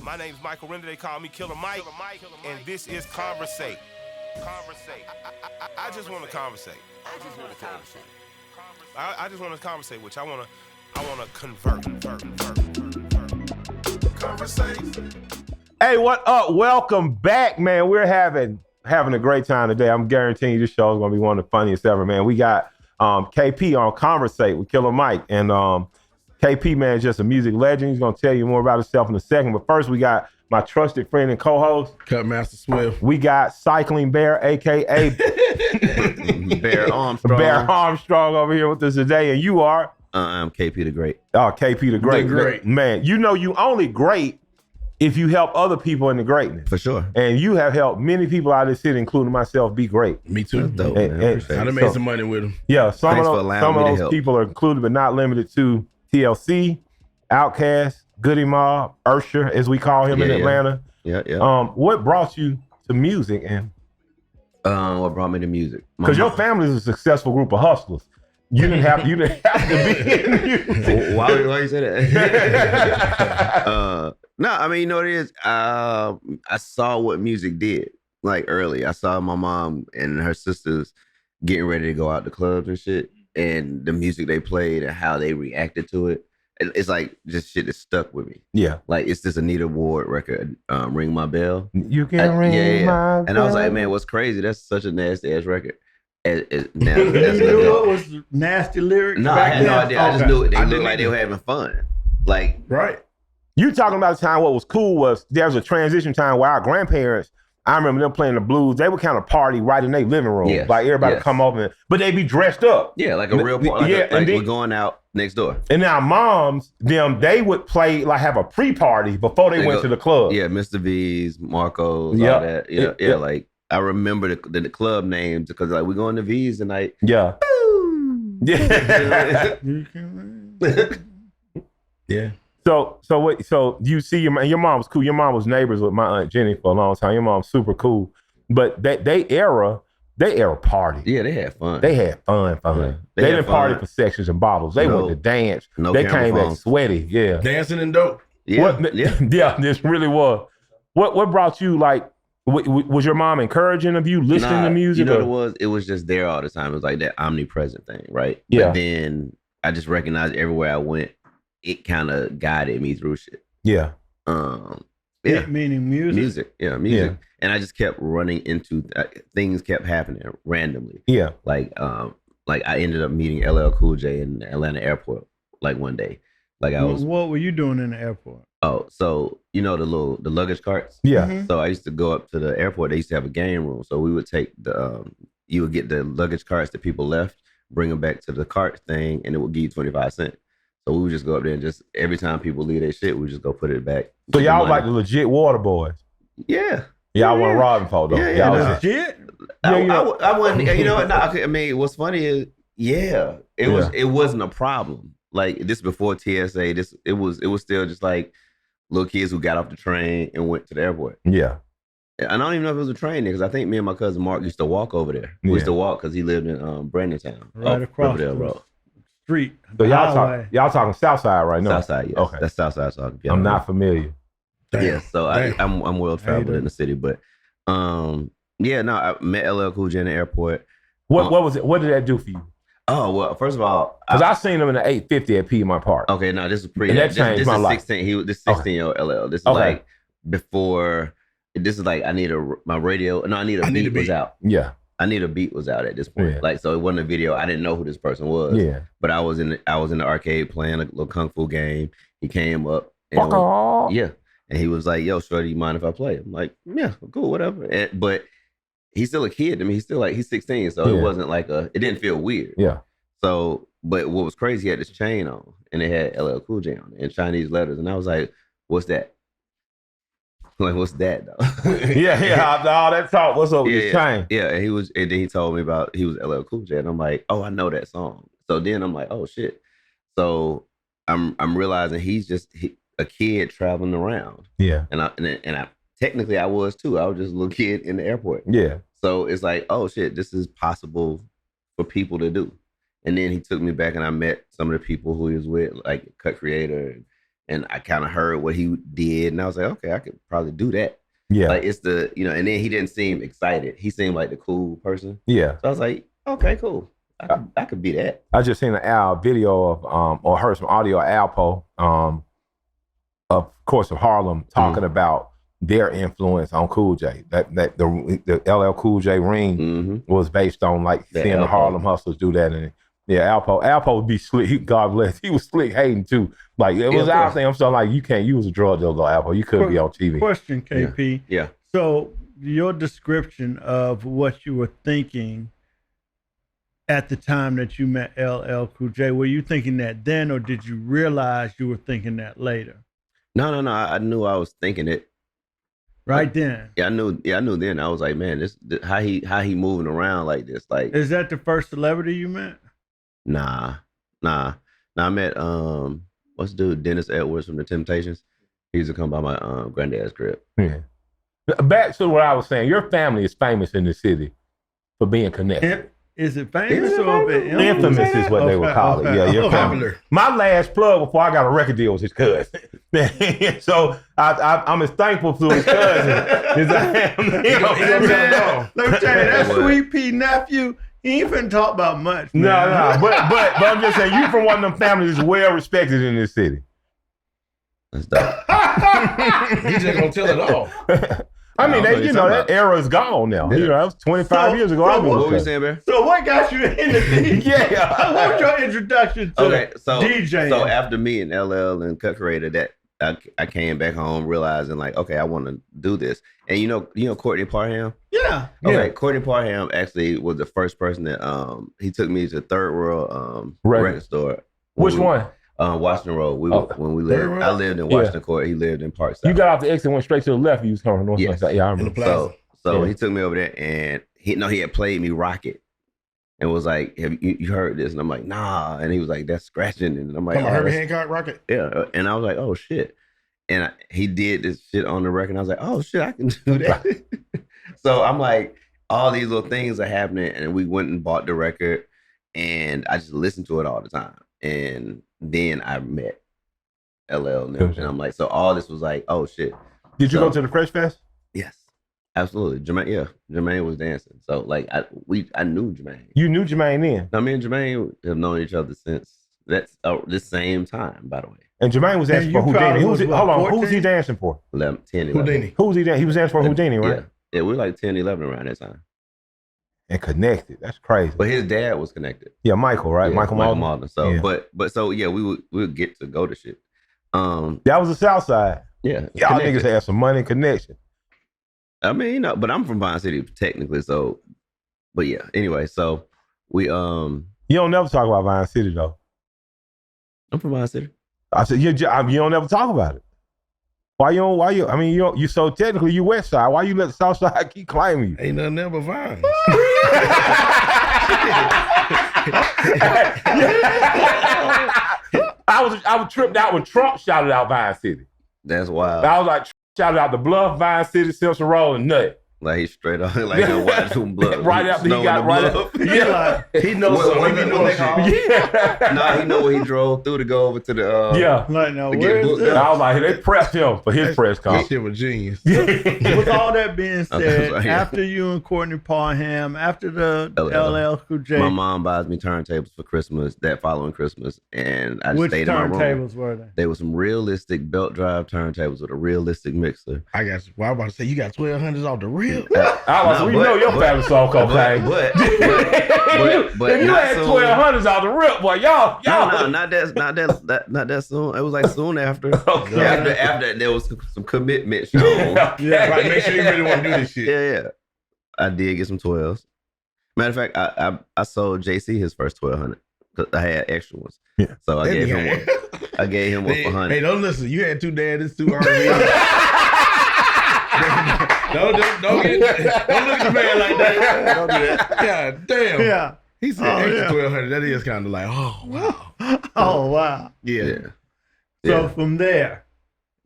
My name's Michael Render. They call me Killer Mike. And this is Conversate. I just want to conversate. I just want to conversate with you. I want to convert. Conversate. Hey, what up? Welcome back, man. We're having a great time today. I'm guaranteeing you this show is going to be one of the funniest ever, man. We got KP on Conversate with Killer Mike. And KP, man, is just a music legend. He's going to tell you more about himself in a second. But first, we got my trusted friend and co-host, Cutmaster Swiff. We got Cycling Bear, a.k.a. Bear Armstrong. Bear Armstrong over here with us today. And you are? I'm KP the Great. Oh, KP the Great. The Great. Man, you know you only great if you help other people in the greatness. For sure. And you have helped many people out of this city, including myself, be great. Me too. Dope, And- man. and- I done made some money with him. Yeah, some Thanks for of allowing me to those help. people are included, but not limited to TLC, Outkast, Goodie Mob, Ursher, as we call him in Yeah. Atlanta. Yeah. What brought you to music? And What brought me to music? because your family is a successful group of hustlers, you didn't have to be in music. Why you say that? No, I mean, you know what it is? I saw what music did, like early. I saw my mom and her sisters getting ready to go out to clubs and shit, and the music they played and how they reacted to it. It's like just shit that stuck with me. Yeah, Like it's this Anita Ward record, Ring My Bell. you can ring my And I was like, bell. man, what's crazy? That's such a nasty ass record. Now, You knew what was nasty lyrics? No, I back had no then? idea. I just Okay. knew it. They I looked didn't like they were having fun. Like, Right. You talking about the time what was cool was there was a transition time where our grandparents, I remember them playing the blues. They would kind of party right in their living room. Yes, Like everybody yes. come over, but they be dressed up. yeah, like a real party. Yeah, Like and then- we're going out next door. And now moms, they would play, like have a pre-party before they They went go- to the club. Yeah, Mr. V's, Marco's, Yeah. all that. Yeah, Yeah. like I remember the club names because like we're going to V's tonight. Yeah. Yeah. You can- Yeah. So you see your mom was cool. Your mom was neighbors with my Aunt Jenny for a long time. Your mom's super cool. But they era party. Yeah, they had fun. They had fun. Yeah. They They had didn't party fun. for sections and bottles. They No. went to dance. No They camera came back phones. sweaty. Yeah. Dancing and dope. yeah, Yeah, yeah. this really was. What brought you, like, was your mom encouraging of you listening Nah, to music? You know what or- it was? It was just there all the time. It was like that omnipresent thing, right? Yeah. But then I just recognized everywhere I went, it kind of guided me through shit. Yeah. Yeah. Meaning music. Music. Yeah. And I just kept running into things kept happening randomly. Yeah. Like I ended up meeting LL Cool J in the Atlanta airport like one day. Like I was What were you doing in the airport? so you know the luggage carts. Yeah. Mhm. So I used to go up to the airport. They used to have a game room. So we would take you would get the luggage carts that people left, bring them back to the cart thing, and it would give you 25 cents. So we would just go up there and just every time people leave their shit, we just go put it back. So Get the y'all was like money. the legit water boys. Yeah. Y'all wasn't robbing folk though. Yeah, yeah, Y'all no. was- Legit? I wasn't. You know what? No, I mean, what's funny is, it wasn't a problem. Like this before TSA. It was still just like little kids who got off the train and went to the airport. Yeah. I don't even know if it was a train there because I think me and my cousin Mark used to walk over there. We used Yeah. to walk because he lived in Brandontown, Right across Riverdale the Road, street. So highway. y'all talking Southside right now. Southside. Yes, Okay. that's Southside. So I'm not familiar. Damn. Yeah, so Damn. I'm well traveled doing? in the city, but yeah, no, I met LL Cool J in the airport. What was it? What did that do for you? Oh well, first of all, Because I seen him in the 850 at Piedmont Park. okay, no, this is pre. And that this, changed this my is life. 16. This 16-year-old LL. This is Okay. like before. This is like I need my radio. No, I need a beat was out. Yeah. I need a beat was out at this point. Yeah. Like so, it wasn't a video. I didn't know who this person was. Yeah. But I was in the arcade playing a little kung fu game. He came up. Fuck off. Yeah. And he was like, yo, shorty, you mind if I play? I'm like, yeah, cool, whatever. But he's still a kid. I mean, he's 16. So Yeah. it wasn't like it didn't feel weird. Yeah. So, but what was crazy, he had this chain on and it had LL Cool J on it in Chinese letters. And I was like, what's that? Like, what's that though? Yeah. All that talk. What's up with this chain? Yeah. And then he told me about, he was LL Cool J. And I'm like, oh, I know that song. So then I'm like, oh shit. So I'm realizing he's just a kid traveling around. Yeah. And I technically I was too. I was just a little kid in the airport. Yeah. So it's like, oh shit, this is possible for people to do. And then he took me back and I met some of the people who he was with, like Cut Creator and I kind of heard what he did, and I was like, okay, I could probably do that. Yeah. Like it's the, you know, and then he didn't seem excited. He seemed like the cool person. Yeah. So I was like, okay, cool. I could be that. I just seen an Al video of or heard some audio of Alpo, of course of Harlem talking about their influence on Cool J. That the LL Cool J ring was based on like seeing the Harlem Hustlers do that. And yeah, Alpo would be slick. God bless. He was slick hating too. Like it was our thing. I'm saying like you was a drug dealer, Alpo. You couldn't be on TV. Question, KP. Yeah. So your description of what you were thinking at the time that you met LL Cool J, were you thinking that then, or did you realize you were thinking that later? No. I knew I was thinking it. Right then. Yeah, I knew then. I was like, man, this how he moving around like this. Like, is that the first celebrity you met? Nah. I met what's the dude, Dennis Edwards from the Temptations. He used to come by my granddad's crib. Yeah. Back to what I was saying, your family is famous in the city for being connected. Is it famous or infamous is what they would call it. Yeah, you're popular. My last plug before I got a record deal was his cousin. So I'm as thankful to his cousin as I am. Let me tell you, that Sweet Pea nephew, he ain't finna talk about much. Man. No, but I'm just saying, you from one of them families that's well respected in this city. That's dope. He's just gonna tell it all. I mean, that era is gone now. Yeah. You know, that was 25 years ago. What were you saying, Bear? So what got you into DJ? Yeah. What was your introduction to DJing? So after meeting LL and Cut Creator, that I came back home realizing like, okay, I want to do this. And you know Courtney Parham? Yeah. Okay, Courtney Parham actually was the first person that he took me to Third World record store. Which one? Washington Road. When we lived, I lived in Washington Court. He lived in Parkside. You got off the exit and went straight to the left. You was coming north. Yes. Yeah, I remember. So he took me over there, and he had played me Rocket, and was like, "Have you heard this?" And I'm like, "Nah." And he was like, "That's scratching." And I'm like, Herbie Hancock Rocket. Yeah. And I was like, "Oh shit." And he did this shit on the record. And I was like, "Oh shit, I can do that." So I'm like, all these little things are happening, and we went and bought the record, and I just listened to it all the time, and then I met LL and I'm like, so all this was like, oh shit. Did you go to the Fresh Fest? Yes, absolutely. Jermaine was dancing. So like I knew Jermaine. You knew Jermaine then? No, me and Jermaine have known each other since this same time, by the way. And Jermaine was dancing for Houdini. Who was he dancing for? 10, 11. Houdini. Who was he dancing? He was dancing for Houdini, right? Yeah, we were like 10, 11 around that time. And connected. That's crazy. But his dad was connected. Yeah, Michael, right? Yeah, Michael Malden. So, yeah. we would get to go to shit. That was the South Side. Yeah, y'all niggas had some money and connection. I mean, but I'm from Vine City technically, so. But yeah, anyway, so we You don't never talk about Vine City though. I'm from Vine City. I said you don't ever talk about it. Why you? I mean, you so technically you West Side. Why you let the South Side keep claiming you? Ain't nothing there but Vines. I was tripped out when Trump shouted out Vine City. That's wild. I was like, shouted out the Bluff, Vine City, Simpson Road, and Nut. Like he straight on, like no white from Bluff. Right after he got right up. Yeah, he knows something. He knows shit. Yeah. Nah, he know where he drove through to go over to the Like now, to where get is booked this? up. I was like, they prepped him for his press That conference. shit was genius. With all that being said, right here. after you and Courtney Parham, after the LL. LL Cool J, My mom buys me turntables for Christmas that following Christmas, and I just which stayed in my room. turntables were they? They were some realistic belt drive turntables with a realistic mixer. I got you. Well, I was about to say you got 1200s off the reel. We know your family saw cocaine. But if you had 1200s out the rip, boy, y'all. No, not that soon. It was like soon after. Okay. After there was some commitment shown. Yeah, Right, make sure you really want to do this shit. Yeah. I did get some 12s. Matter of fact, I sold JC his first 1200 because I had extra ones. Yeah. So I gave him one. I gave him one for 100. Hey, don't listen. You had two daddies, two R&B. Don't look at the man like that. Don't do that. God damn. Yeah. He said extra 1200. That is kind of like, oh wow. Oh wow. Yeah. So from there,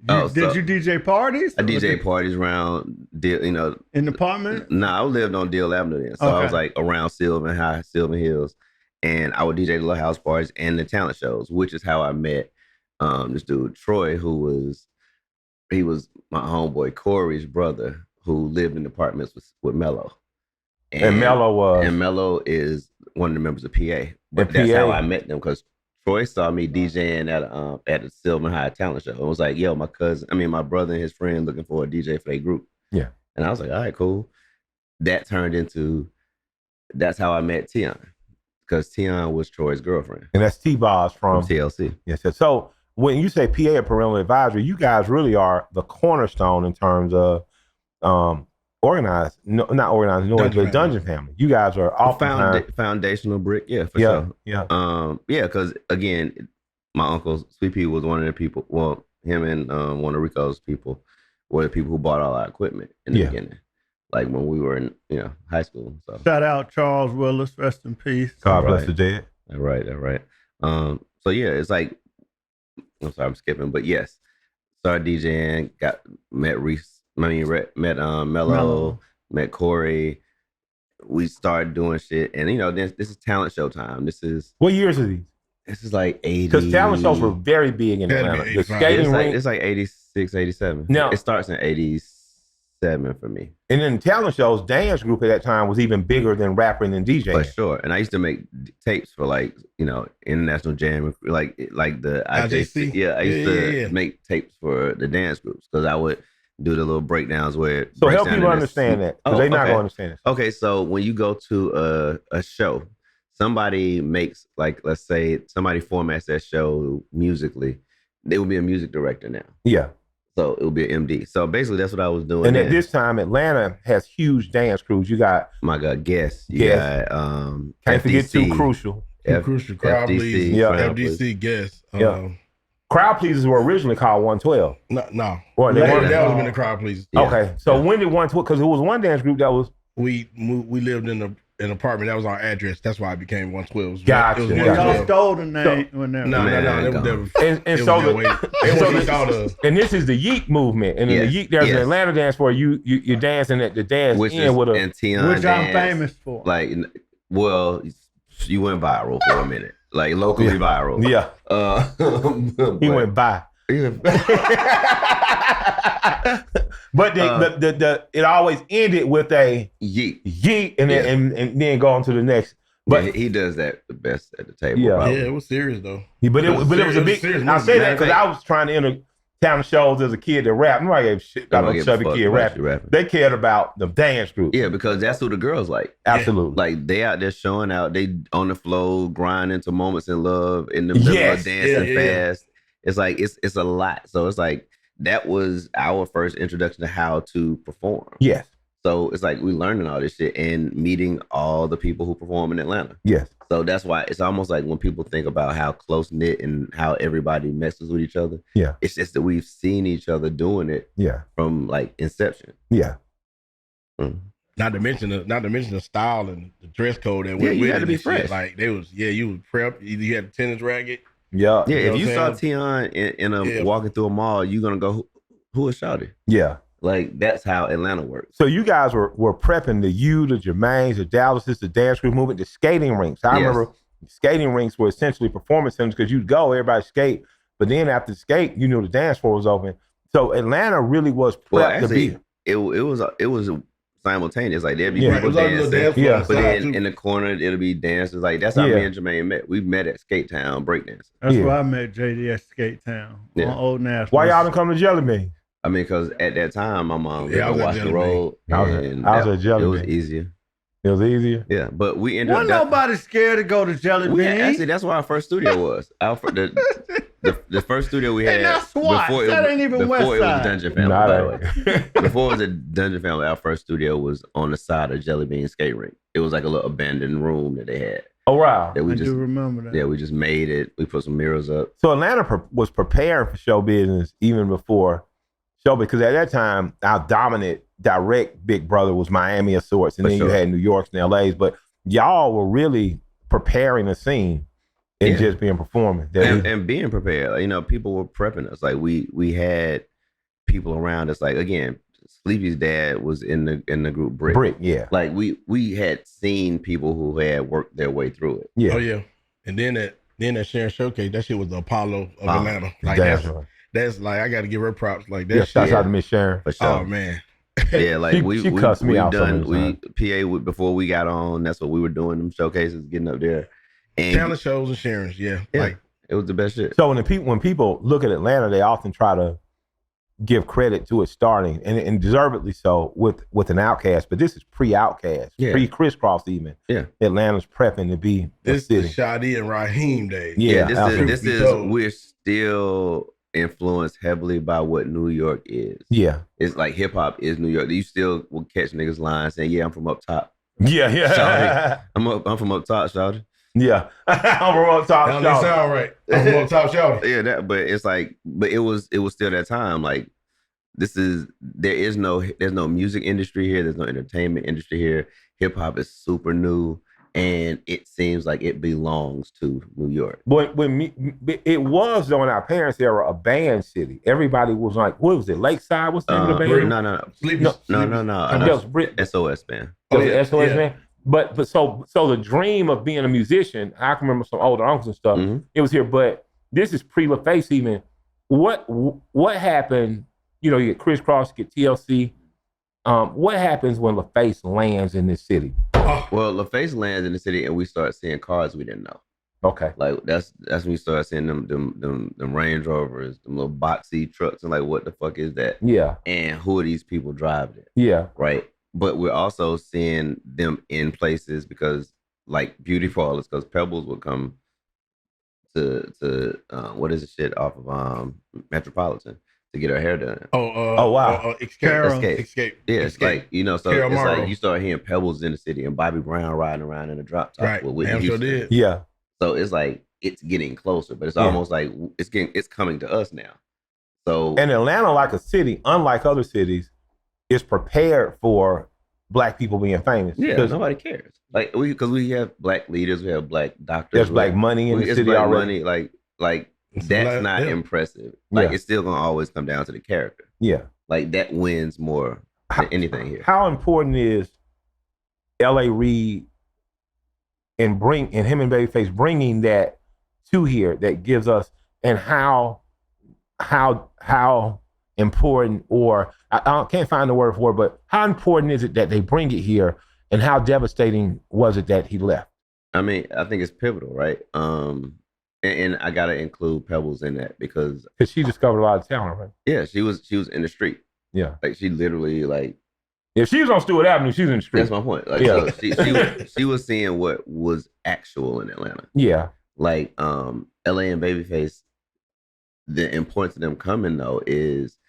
did you DJ parties? I DJ parties around, in the apartment? Nah, I lived on Deal Avenue then. So I was like around Sylvan Hills. And I would DJ the little house parties and the talent shows, which is how I met this dude Troy, who was my homeboy Corey's brother, who lived in apartments with Mello. And Mello is one of the members of PA. But And that's PA. how I met them, because Troy saw me DJing at a Silver High talent show. It was like, yo, my brother and his friend looking for a DJ for their group. Yeah. And I was like, all right, cool. That's how I met Tion, because Tion was Troy's girlfriend. And that's T-Boz from TLC. Yes. So when you say PA or parental advisory, you guys really are the cornerstone in terms of not organized noise, but Dungeon Family. You guys are off foundational brick, for sure. Yeah, because again, my uncle Sweet Pea was one of the people. Well, him and one of Rico's people were the people who bought all our equipment in the beginning, like when we were in high school. So shout out Charles Willis, rest in peace. God bless the dead. All right. So yeah, it's like, I'm sorry, I'm skipping, but yes, started DJing, met Mello, met Corey. We started doing shit, and this is talent show time. What years are these? This is like 80. Because talent shows were very big in Atlanta. The skating rink. It's like 86, 87. Now, it starts in 87 for me. And then talent shows, dance group at that time was even bigger than rapping and DJing. For sure. And I used to make tapes for International Jam, like the IJC. Yeah, I used to make tapes for the dance groups, because I would do the little breakdowns where. So help people understand that, because they're not going to understand it. Okay, so when you go to a show, somebody makes, like, let's say somebody formats that show musically, there will be a music director now. Yeah. So it will be an MD. So basically that's what I was doing. And at this time, Atlanta has huge dance crews. You got Guess. You got can't FDC, forget Too Crucial. Crucial, Crowd Please. Yeah. FDC, Guess. Crowd Pleasers were originally called 112. No. Well, that would have been the Crowd Please. Yeah. Okay. So when did 112, because it was one dance group that was. We lived in an apartment. That was our address. That's why it became 112. Gotcha. Y'all stole the name. And this is the Yeek movement. And in the Yeek, there's an Atlanta dance where you're dancing at the dance which I'm famous for. Like, well, you went viral for a minute. Like, locally viral. Yeah. He went by. But it always ended with a yeet and then go on to the next. But he does that the best at the table. Yeah, it was serious though. Yeah, but it was a big. I say that because I was trying to enter talent shows as a kid that rap. Nobody gave shit about no chubby kid rapping. They cared about the dance group. Yeah, because that's who the girls like. Absolutely. Like, they out there showing out. They on the floor, grinding to Moments in Love in the middle of dancing fast. It's like it's a lot. So it's like that was our first introduction to how to perform. Yes. So it's like we learning all this shit and meeting all the people who perform in Atlanta. Yes. So that's why it's almost like when people think about how close knit and how everybody messes with each other. Yeah. It's just that we've seen each other doing it. Yeah. From like inception. Yeah. Mm. Not to mention the style and the dress code that went with it. You had to be fresh. Shit. Like you was prep. You had a tennis racket. Yeah. Yeah. If you saw Tion walking through a mall, you're gonna go, who is Shawty? Yeah. Like, that's how Atlanta works. So you guys were prepping the Jermaines, the Dallases, the dance group movement, the skating rinks. I remember skating rinks were essentially performance centers because you'd go, everybody skate, but then after the skate, you knew the dance floor was open. So Atlanta really was prepped to be. It was simultaneous. Like, there'd be people dancing, but then in the corner it'll be dancers. Like, that's how me and Jermaine met. We met at Skate Town breakdancing. That's where I met JD at Skate Town on Old National. Why y'all didn't come to Jelly Bean? I mean, because at that time, my mom watched the road. I was at Jelly Bean. It was easier. It was easier? Yeah, but we ended up... nobody scared to go to Jelly Bean. Actually, that's where our first studio was. The first studio we had... And that's why. That ain't even West Side. Before it was Dungeon Family, by the way. Before it was a Dungeon Family, our first studio was on the side of Jelly Bean skate rink. It was like a little abandoned room that they had. Oh, wow. I do remember that. Yeah, we just made it. We put some mirrors up. So Atlanta was preparing for show business even before show, because at that time, our dominant direct big brother was Miami of sorts, and then you had New York's and LA's, but y'all were really preparing the scene and just being performing. And being prepared. You know, people were prepping us. Like, we had people around us. Like, again, Sleepy's dad was in the group Brick. Yeah. Like, we had seen people who had worked their way through it. Yeah. Oh, yeah. And then Then that Sharon Showcase, that shit was the Apollo of Atlanta. Like Damn. that's like I got to give her props. Like that. Yeah, shit. shouts out to Miss Sharon. For sure. Oh man. Yeah, like She cussed me out so many PA before we got on. That's what we were doing. Them showcases, getting up there, and Talent shows and Sharon's. Yeah, like it was the best shit. So when people look at Atlanta, they often try to give credit to it starting, and deservedly so, with an Outkast. But this is pre-Outkast, pre-Crisscross even. Yeah, Atlanta's prepping to be this city. is Shadi and Raheem days. Yeah, this is we're still influenced heavily by what New York is. Yeah, it's like hip hop is New York. You still will catch niggas lying saying, "Yeah, I'm from up top." Yeah. Shawty, I'm from up top, Shawty. Yeah, I'm from up top. That don't sound right. I'm from up top, Shawty. Yeah, but it's like, but it was still that time. Like there's no music industry here. There's no entertainment industry here. Hip hop is super new. And it seems like it belongs to New York. But it was though in our parents' era a band city. Everybody was like, what was it? Lakeside? What's the name of the band? No. That was Brit. SOS band. SOS band. But so the dream of being a musician, I can remember some older uncles and stuff. Mm-hmm. It was here, but this is pre-LaFace even. What happened? You know, you get Crisscross, you get TLC. What happens when LaFace lands in this city? Well, LaFace lands in the city, and we start seeing cars we didn't know. Okay, like that's when you start seeing them Range Rovers, them little boxy trucks, and like, what the fuck is that? Yeah, and who are these people driving it? Yeah, right. But we're also seeing them in places because, like, beauty parlors, because Pebbles would come to what is the shit off of Metropolitan to get her hair done. Oh wow. Escape. Yeah, it's like, you know, so Carol it's Morrow. Like you start hearing Pebbles in the city and Bobby Brown riding around in a drop top. Right. With Whitney Houston. Sure did. Yeah. So it's like it's getting closer, but it's almost like it's coming to us now. So and Atlanta, like a city, unlike other cities, is prepared for Black people being famous. Yeah, nobody cares. Like because we have Black leaders, we have Black doctors. There's Black money in the city Black already. Money, like that's not impressive. Like it's still gonna always come down to the character. Yeah, like that wins more than anything here. How important is L.A. Reid and him and Babyface bringing that to here that gives us, and how important, or I can't find the word for it, but how important is it that they bring it here, and how devastating was it that he left? I mean, I think it's pivotal, right? And I gotta include Pebbles in that because she discovered a lot of talent, right? Yeah, she was in the street. Yeah, like she literally like. If she was on Stewart Avenue, she was in the street. That's my point. Like, so she was seeing what was actual in Atlanta. Yeah, like L.A. and Babyface. The importance of them coming though is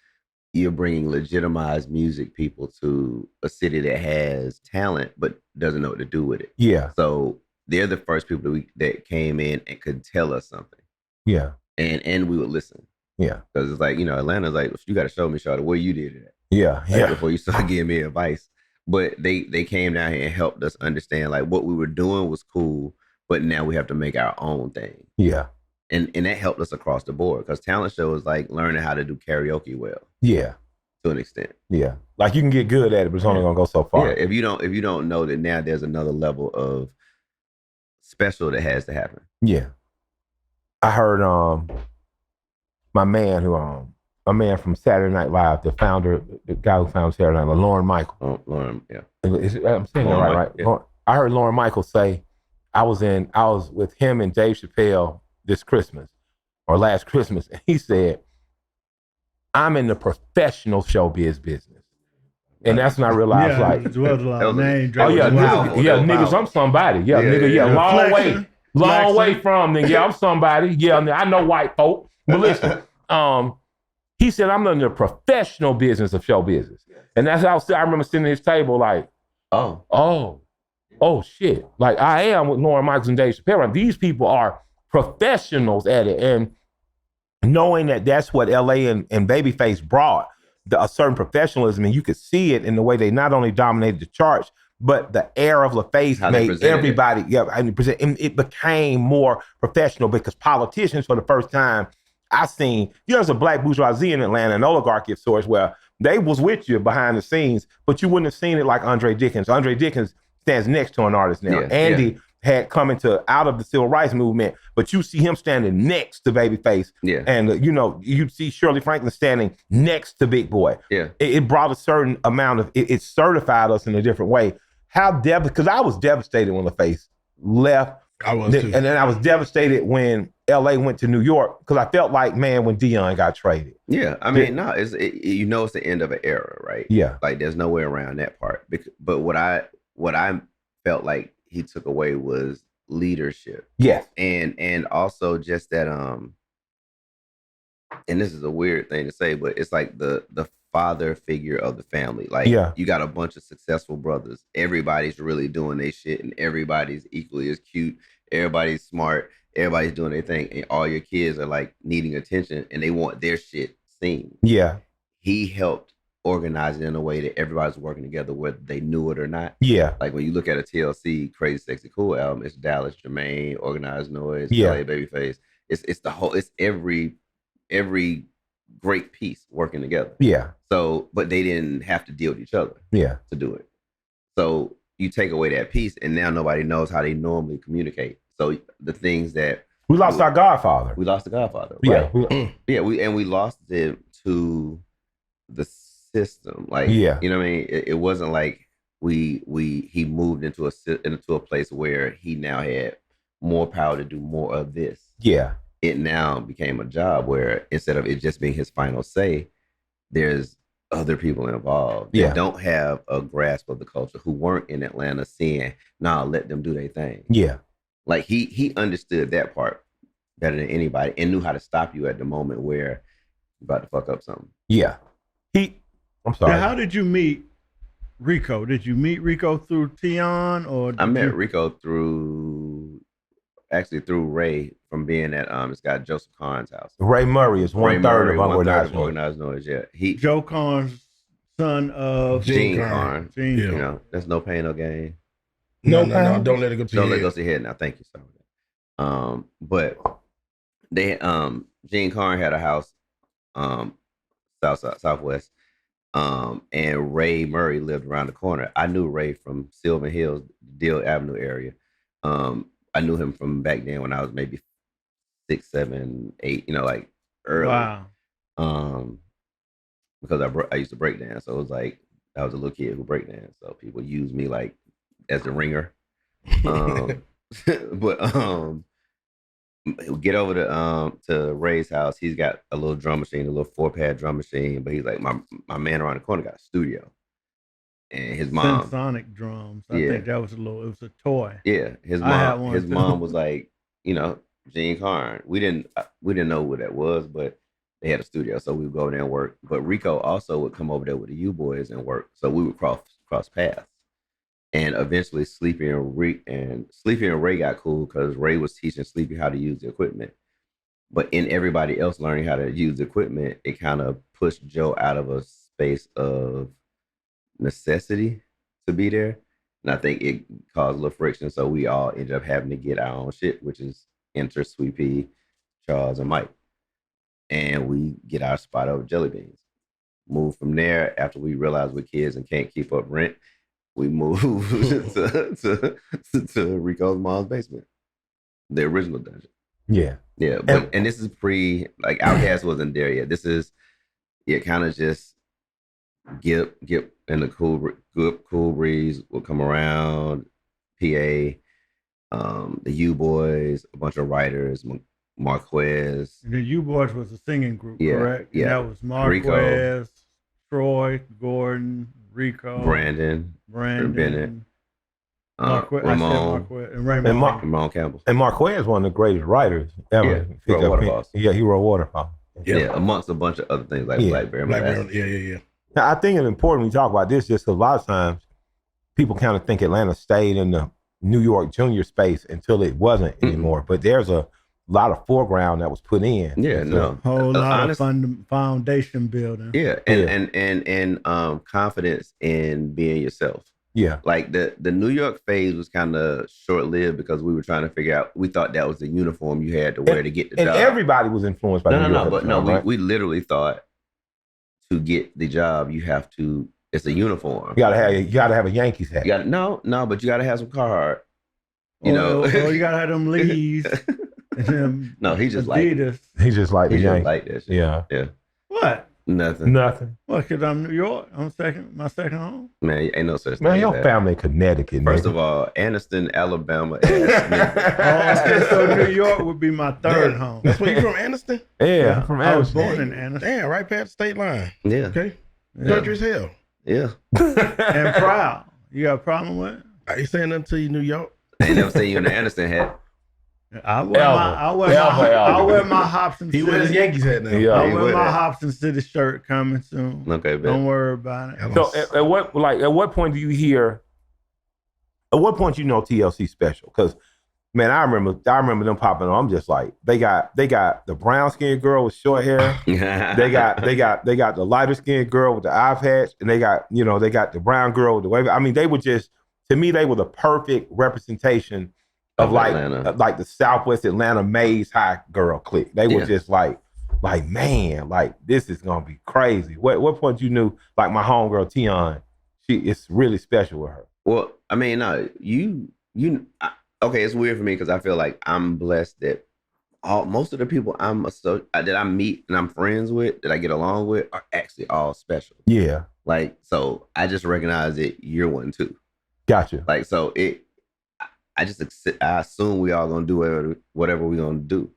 you're bringing legitimized music people to a city that has talent but doesn't know what to do with it. Yeah, so. They're the first people that came in and could tell us something. Yeah. And we would listen. Yeah. Because it's like, you know, Atlanta's like, you got to show me, Shawty, where you did it at. Yeah. Yeah. Before you start giving me advice. But they came down here and helped us understand like what we were doing was cool, but now we have to make our own thing. Yeah. And that helped us across the board because talent show is like learning how to do karaoke well. Yeah. To an extent. Yeah. Like you can get good at it, but it's only gonna go so far. Yeah. If you don't know that now there's another level of special that has to happen. Yeah. I heard my man from Saturday Night Live, the guy who founded Saturday Night Live, Lauren Michael. Oh, Lauren, yeah. I'm saying that right? Yeah. I heard Lauren Michael say, I was with him and Dave Chappelle this Christmas or last Christmas, and he said, I'm in the professional showbiz business. And that's when I realized, niggas, I'm somebody. Yeah, nigga, long way from, nigga. Yeah, I'm somebody. Yeah, I know white folk. But listen, he said, I'm in the professional business of show business. And that's how I remember sitting at his table like, oh, shit. Like I am with Lauren Michaels and Dave Chappelle. These people are professionals at it. And knowing that that's what L.A. and Babyface brought, a certain professionalism, and you could see it in the way they not only dominated the charts, but the air of LaFace made everybody, it became more professional because politicians, for the first time, I seen, there's a black bourgeoisie in Atlanta, an oligarchy of sorts, where they was with you behind the scenes, but you wouldn't have seen it like Andre Dickens. Andre Dickens stands next to an artist now. Andy had come out of the civil rights movement, but you see him standing next to Babyface. Yeah. And, you see Shirley Franklin standing next to Big Boy. Yeah. It brought a certain amount of, it certified us in a different way. Because I was devastated when LaFace left. I was too. And then I was devastated when LA went to New York, because I felt like, man, when Dion got traded. Yeah, I mean, no, it's the end of an era, right? Yeah. Like there's no way around that part. But what I felt like he took away was leadership. Yes. And also just that and this is a weird thing to say, but it's like the father figure of the family. Like you got a bunch of successful brothers. Everybody's really doing their shit, and everybody's equally as cute. Everybody's smart. Everybody's doing their thing, and all your kids are like needing attention, and they want their shit seen. Yeah. He helped organize it in a way that everybody's working together, whether they knew it or not. Yeah. Like when you look at a TLC Crazy Sexy Cool album, it's Dallas, Jermaine, Organized Noise, LA Babyface. It's the whole. It's every great piece working together. Yeah. So, but they didn't have to deal with each other. Yeah. To do it. So you take away that piece, and now nobody knows how they normally communicate. So the things that we lost our Godfather. We lost the Godfather. Yeah. Right? We lost it to the system. Like, you know what I mean? It wasn't like he moved into a place where he now had more power to do more of this. Yeah. It now became a job where instead of it just being his final say, there's other people involved that don't have a grasp of the culture, who weren't in Atlanta seeing, let them do their thing. Yeah. Like he understood that part better than anybody and knew how to stop you at the moment where you're about to fuck up something. Yeah. I'm sorry. Now, how did you meet Rico? Did you meet Rico through Tion, or I met Rico through Ray from being at this guy Joseph Kahn's house. Ray Murray is one third of Organized Noise. Yeah, Joe Kahn's son of Gene Kahn. Gene. You know, that's no pain, no gain. No. Don't let it go to your head. Don't let it go to your head now. Thank you, sir. But they Gene Kahn had a house southwest. And Ray Murray lived around the corner. I knew Ray from Sylvan Hills, Deal Avenue area. I knew him from back then when I was maybe 6, 7, 8, like early. Wow. Because I used to break dance. So it was like I was a little kid who break dance. So people used me like as the ringer. But get over to Ray's house. He's got a little drum machine, a little 4-pad drum machine. But he's like, my man around the corner got a studio. And his mom, Symphonic drums. I think that was it was a toy. Yeah, his mom was like, Gene Kahn. We didn't know what that was, but they had a studio, so we would go over there and work. But Rico also would come over there with the U Boys and work, so we would cross paths. And eventually, Sleepy and Ray got cool because Ray was teaching Sleepy how to use the equipment. But in everybody else learning how to use the equipment, it kind of pushed Joe out of a space of necessity to be there, and I think it caused a little friction. So we all ended up having to get our own shit, which is enter Sweet Pea, Charles, and Mike, and we get our spot over Jelly Beans. Move from there after we realized we're kids and can't keep up rent. We moved to Rico's mom's basement, the original dungeon. Yeah. But and this is pre Outkast wasn't there yet. This is kind of just Gip and the cool breeze will come around, PA, the U Boys, a bunch of writers, Marquez. The U Boys was a singing group, correct? Yeah, that was Marquez, Rico, Troy, Gordon, Rico, Brandon Bennett, Ramon, Ramon Campbell, and Marquez one of the greatest writers ever. He wrote Waterfalls. Yeah, he wrote Waterfalls. Yeah, amongst a bunch of other things like Blackberry. Yeah. Now, I think it's important when you talk about this, just because a lot of times people kind of think Atlanta stayed in the New York junior space until it wasn't anymore. But there's a lot of foreground that was put in. Yeah, whole lot of foundation building. Yeah, and confidence in being yourself. Yeah, like the New York phase was kind of short lived because we were trying to figure out. We thought that was the uniform you had to wear to get the job. And everybody was influenced by New York. But we literally thought to get the job you have to. It's a uniform. You gotta have a Yankees hat. But you gotta have some Carhartt. You know, or you gotta have them Lees. And them no, he just like Adidas. He just like the he just Yankees. like that shit. Yeah. Yeah. What? Nothing. Well, because I'm New York. I'm my second home. Man, ain't no such thing. Man, your as that. family in Connecticut. First nigga. of all, Anniston, Alabama. Oh, okay, so New York would be my third home. That's where you from, Anniston? Yeah, from I was Arizona. born in Anniston. Damn, right past the state line. Yeah. Okay. Yeah. Country as hell. Yeah. And proud. You got a problem with it? I ain't saying nothing to you, New York. I ain't never seen you in the Anniston hat. I wear my Hobson He City. wears Yankees hat now. Yeah. I He wear wear my that. Hobson City shirt coming soon. Okay, bet. Don't worry about it. So at what point do you hear? At what point you know TLC special? Because man, I remember them popping on. I'm just like they got the brown skinned girl with short hair. they got the lighter skinned girl with the eye patch, and they got the brown girl with the wave. I mean, they were just, to me, they were the perfect representation of like the Southwest Atlanta Maze High girl clique. They were just like man, like this is gonna be crazy. What point you knew like my homegirl Tion, it's really special with her. Well, I mean, no, okay, it's weird for me because I feel like I'm blessed that most of the people that I meet and I'm friends with, that I get along with, are actually all special. Yeah. Like, so I just recognize that you're one too. Gotcha. Like, so I assume we all gonna do whatever we gonna do.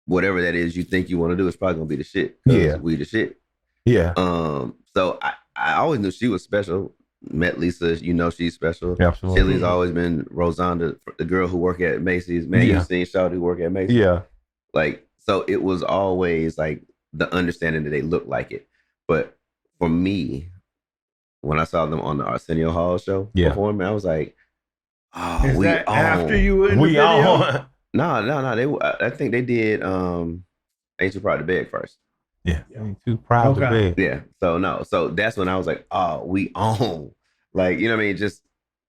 Whatever that is you think you want to do, it's probably gonna be the shit. Yeah. We the shit. Yeah. So I always knew she was special. Met Lisa, she's special. Absolutely. Chili's always been Rosanda, the girl who worked at Macy's. Man, you've seen Shawty who work at Macy's. Yeah. Like, so it was always like the understanding that they look like it. But for me, when I saw them on the Arsenio Hall show performing, I was like, oh, Is we that on. after you were in the We video? on. No. I think they did Ain't Too Proud to Beg first. Yeah. Ain't too proud to beg. Yeah. So that's when I was like, oh, we on. Like, you know what I mean? Just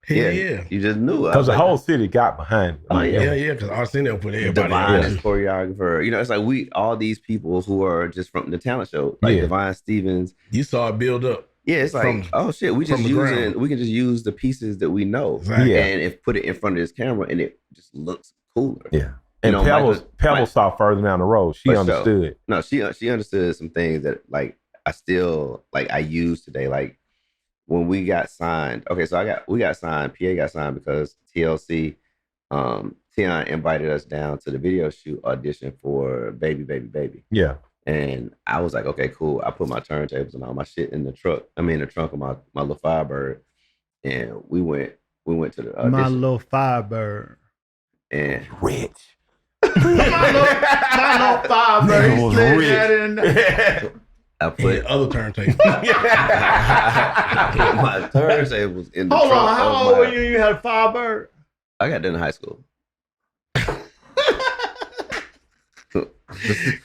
Yeah. You just knew. Because the whole city got behind it. Oh, yeah. Yeah, because Arsenio put everybody Divine on. is choreographer. It's like all these people who are just from the talent show, like Divine Stevens. You saw it build up. Yeah, it's like, oh shit, we can just use the pieces that we know, Exactly. and if put it in front of this camera, and it just looks cooler. Yeah. And Pebbles saw further down the road. She understood. No, she understood some things that like I still like I use today. Like when we got signed. Okay, so we got signed. PA got signed because TLC, Tion invited us down to the video shoot audition for Baby Baby Baby. Yeah. And I was like, okay, cool. I put my turntables and all my shit in the trunk. I mean, the trunk of my little Firebird, and we went to the audition. My little Firebird. And rich. my little Firebird. He slid that in there. I put other turntables. I put my turntables in the Hold trunk. on, how old were you? You had a Firebird? I got that in high school.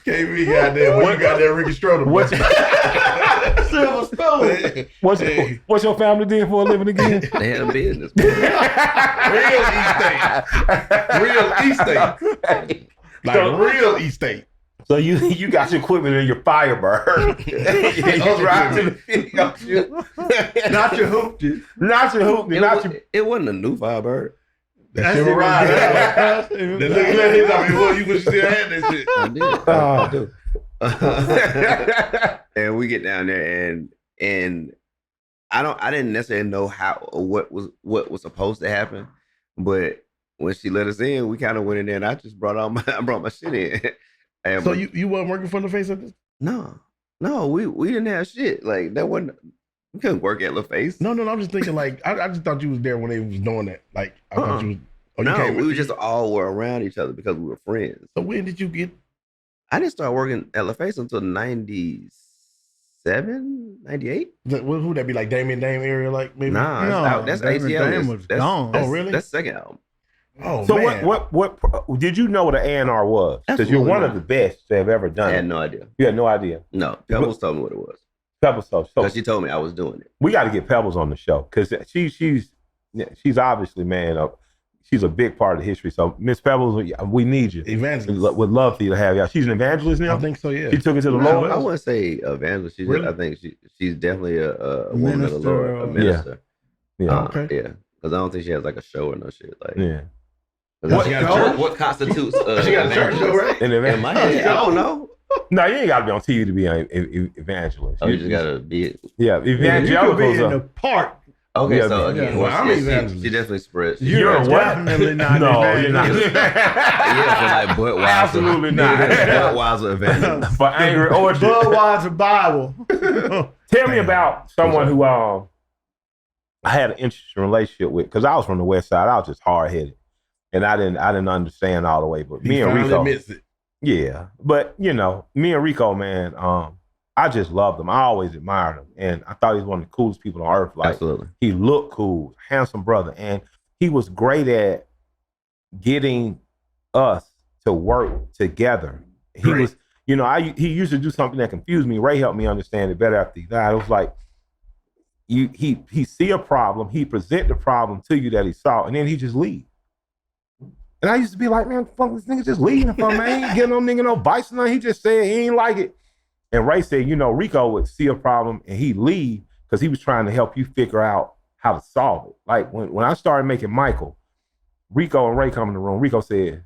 KB got there. What you got there, Ricky Stroder? Silver spoon. What's your family doing for a living again? They had a business. Real estate. Like real estate. So you got your equipment in your Firebird. You drive to the video shoot. Not your hoopty. Not your hoopty. It wasn't a new Firebird. That shit was right. You could still have that shit. I do. And we get down there and I didn't necessarily know what was supposed to happen, but when she let us in, we kind of went in there and I just brought my shit in. And so you wasn't working for LaFace at this? No, we didn't have shit. Like that wasn't. We couldn't work at LaFace. No. I'm just thinking like I just thought you was there when they was doing that. Like I thought you was. No, we just all were around each other because we were friends. So when did you get? I didn't start working at LaFace until 97, 98. Who would that be? Like Damien Dame area? Like maybe? No, that's Damien ATL. Dame was gone. Oh, really? That's the second album. Oh, so man. what did you know what an A&R was? Because you're one of the best to have ever done I it. had no idea. You had no idea. No, Pebbles told me what it was. Pebbles told. So Because she told me I was doing it. we got to get Pebbles on the show because she's obviously, man, she's a big part of the history. So Miss Pebbles, we need you. Evangelist. Would love for you to have you. She's an evangelist now. I think so. Yeah. She took it to the No, Lord. I wouldn't say evangelist. Really? I think she's definitely a woman of the Minister, Lord, a minister. Yeah. Okay. Yeah, because I don't think she has like a show or no shit. Like, Yeah. What constitutes? She got a church though, right? An In my head, I don't know. No, you ain't got to be on TV to be an evangelist. Oh, you just gotta be. Yeah, You could be evangelicals in the are. park. Okay, Yeah, so yeah. again, Well, I'm she evangelist. definitely spreads. You're what? Definitely not. No, an you're not. evangelist. Yeah, for like Budweiser. Absolutely not. Budweiser evangelist. For angry orchard. Budweiser Bible. Tell me about someone who I had an interesting relationship with, because I was from the West Side. I was just hard headed, and I didn't understand all the way. But me and Rico, admits it. yeah. But me and Rico, man, I just loved him. I always admired him, and I thought he was one of the coolest people on earth. Like, Absolutely. he looked cool, handsome brother, and he was great at getting us to work together. He was, he used to do something that confused me. Ray helped me understand it better after he died. It was like, he see a problem, he present the problem to you that he saw, and then he just leave. And I used to be like, man, fuck this nigga just leaving from me. He ain't getting no nigga no bites. He just said he ain't like it. And Ray said, Rico would see a problem and he'd leave because he was trying to help you figure out how to solve it. Like when I started making Michael, Rico and Ray come in the room. Rico said,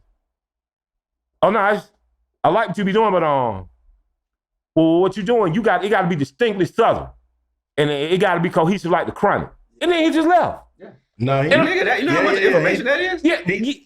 "Oh no, I like what you be doing, but well, what you doing? It got to be distinctly Southern, and it got to be cohesive like the Chronic." And then he just left. No, Nigga, you know how much information that is? Yeah,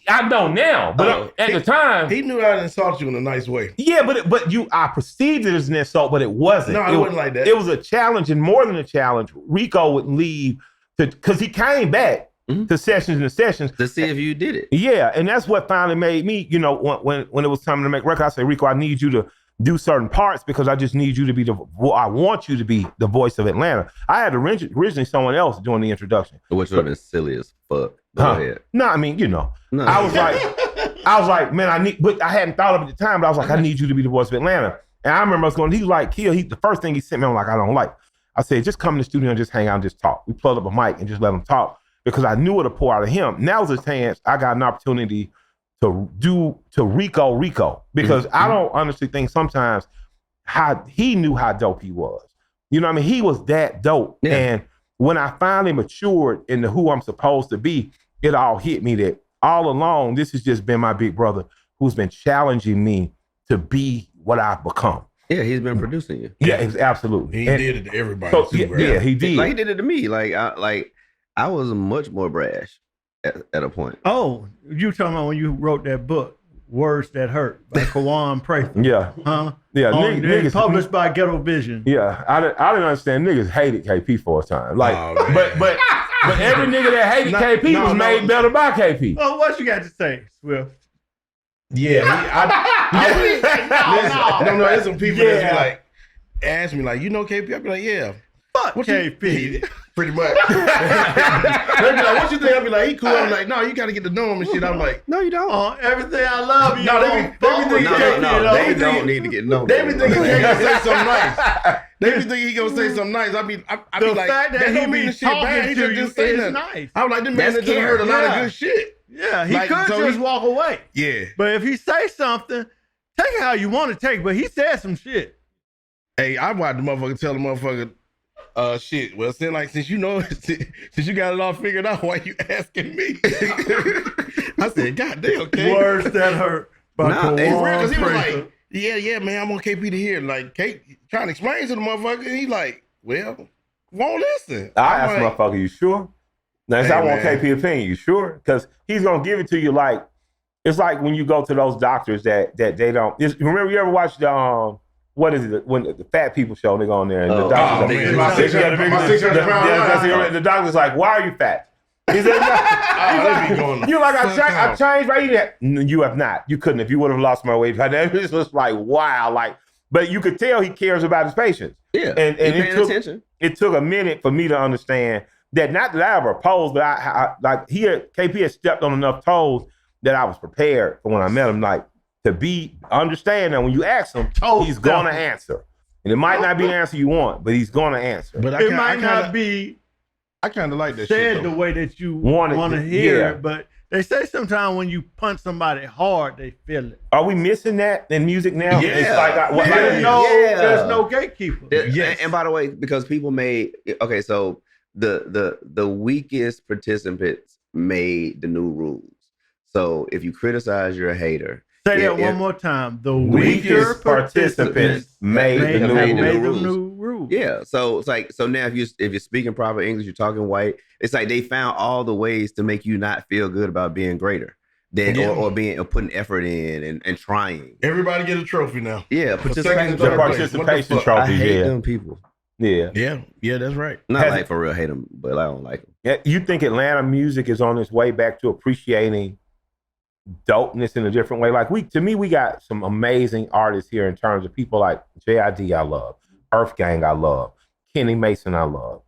I know now, but at the time, he knew how to insult you in a nice way. yeah, but I perceived it as an insult, but it wasn't. No, it wasn't like that. It was a challenge, and more than a challenge, Rico would leave because he came back to sessions and sessions To see if you did it. Yeah, and that's what finally made me, when it was time to make record, I said, Rico, I need you to do certain parts because I just need you to be I want you to be the voice of Atlanta. I had originally someone else doing the introduction. Which would have been silly as fuck. Go ahead. No, I mean, No. I was like, man, but I hadn't thought of it at the time, but I was like, I need you to be the voice of Atlanta. And I remember us going, he was like, the first thing he sent me, I'm like, I don't like. I said, just come in the studio and just hang out and just talk. We plugged up a mic and just let him talk because I knew it to pour out of him. Now was a chance I got an opportunity to Rico because I don't honestly think sometimes how he knew how dope he was. You know what I mean? He was that dope. Yeah. And when I finally matured into who I'm supposed to be, it all hit me that all along, this has just been my big brother who's been challenging me to be what I've become. Yeah, he's been producing you. Yeah, absolutely. He did it to everybody too, bro. Yeah, he did. Like he did it to me. I was much more brash at a point. Oh, you talking about when you wrote that book, Words That Hurt, by Kawan Prather. Yeah. Huh? Yeah, niggas published by Ghetto Vision. Yeah, I didn't understand. Niggas hated KP for a time. Like, but every nigga that hated KP was made better by KP. Oh, what you got to say, Swift? Yeah, listen, there's some people that be like, ask me like, KP? I be like, yeah. Fuck KP. Pretty much. They be like, what you think? I be like, he cool. I'm like, no, you got to get to know him and shit. I'm like, no, you don't. Everything I love you. No, they don't need to get known. They be thinking he gonna say something nice. They be thinking he gonna say something nice. I be like, that don't mean the shit bad. He just say nothing. Nice. I was like, this man that just heard a lot of good shit. Yeah, he could just walk away. Yeah. But if he say something, take it how you want to take it. But he said some shit. Hey, I watched the motherfucker tell the motherfucker, shit. Well, since you got it all figured out, why you asking me? I said, God damn, okay. Words That Hurt. Because he was like, yeah, man, I'm on KP to hear. Like, Kate trying to explain to the motherfucker, and he like, well, won't listen. I asked motherfucker, you sure? Now, I want KP opinion, you sure? Because he's going to give it to you like, it's like when you go to those doctors that they don't, remember you ever watched the, what is it, when the fat people show, they go on there and the doctor's my 600 pound. The doctor's like, why are you fat? He said, you're like, I changed right here. No, you have not. You couldn't if you would have lost my weight. It was like, wow. Like, but you could tell he cares about his patients. Yeah, and attention. It took a minute for me to understand that, not that I ever opposed, but KP had stepped on enough toes that I was prepared for when I met him, like, to understand that when you ask him, he's going to answer. And it might not be the answer you want, but he's going to answer. But it might not be I kind of like that said shit, the way that you want to hear it, but they say sometimes when you punch somebody hard, they feel it. Are we missing that in music now? Yeah. It's like, there's no gatekeeper. Yes. And by the way, because people so the weakest participants made the new rules. So if you criticize, you're a hater. Say that one more time. The Weakest weaker participants made the new rule. Yeah. So it's like, so now if you're speaking proper English, you're talking white, it's like they found all the ways to make you not feel good about being greater than or putting effort in and trying. Everybody get a trophy now. Yeah, participation trophy. I hate them people. Yeah, that's right. Not like for real hate them, but I don't like them. Yeah, you think Atlanta music is on its way back to appreciating dopeness in a different way? Like we got some amazing artists here in terms of people like JID I love, Earth Gang I love, Kenny Mason I love.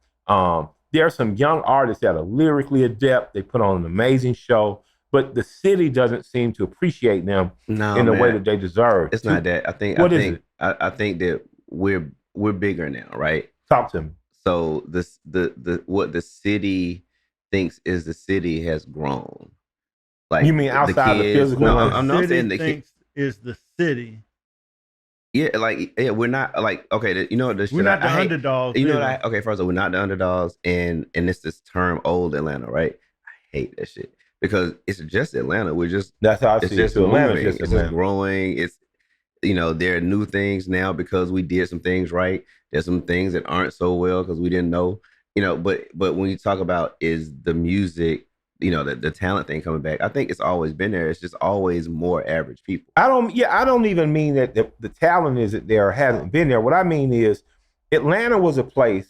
There are some young artists that are lyrically adept. They put on an amazing show, but the city doesn't seem to appreciate them in the way that they deserve. It's not that. I think that we're bigger now, right? Talk to me. So the what the city thinks is the city has grown. Like you mean outside the physical? No, I'm not saying the kids is the city. Yeah, like we're not like okay. You know what? We're not the underdogs. You know what? Okay, first of all, we're not the underdogs, and it's this term "old Atlanta," right? I hate that shit because it's just Atlanta. That's how I see it. Atlanta, it's just growing. It's there are new things now because we did some things right. There's some things that aren't so well because we didn't know. But when you talk about is the music. The talent thing coming back. I think it's always been there. It's just always more average people. I don't even mean that the talent isn't there or hasn't been there. What I mean is Atlanta was a place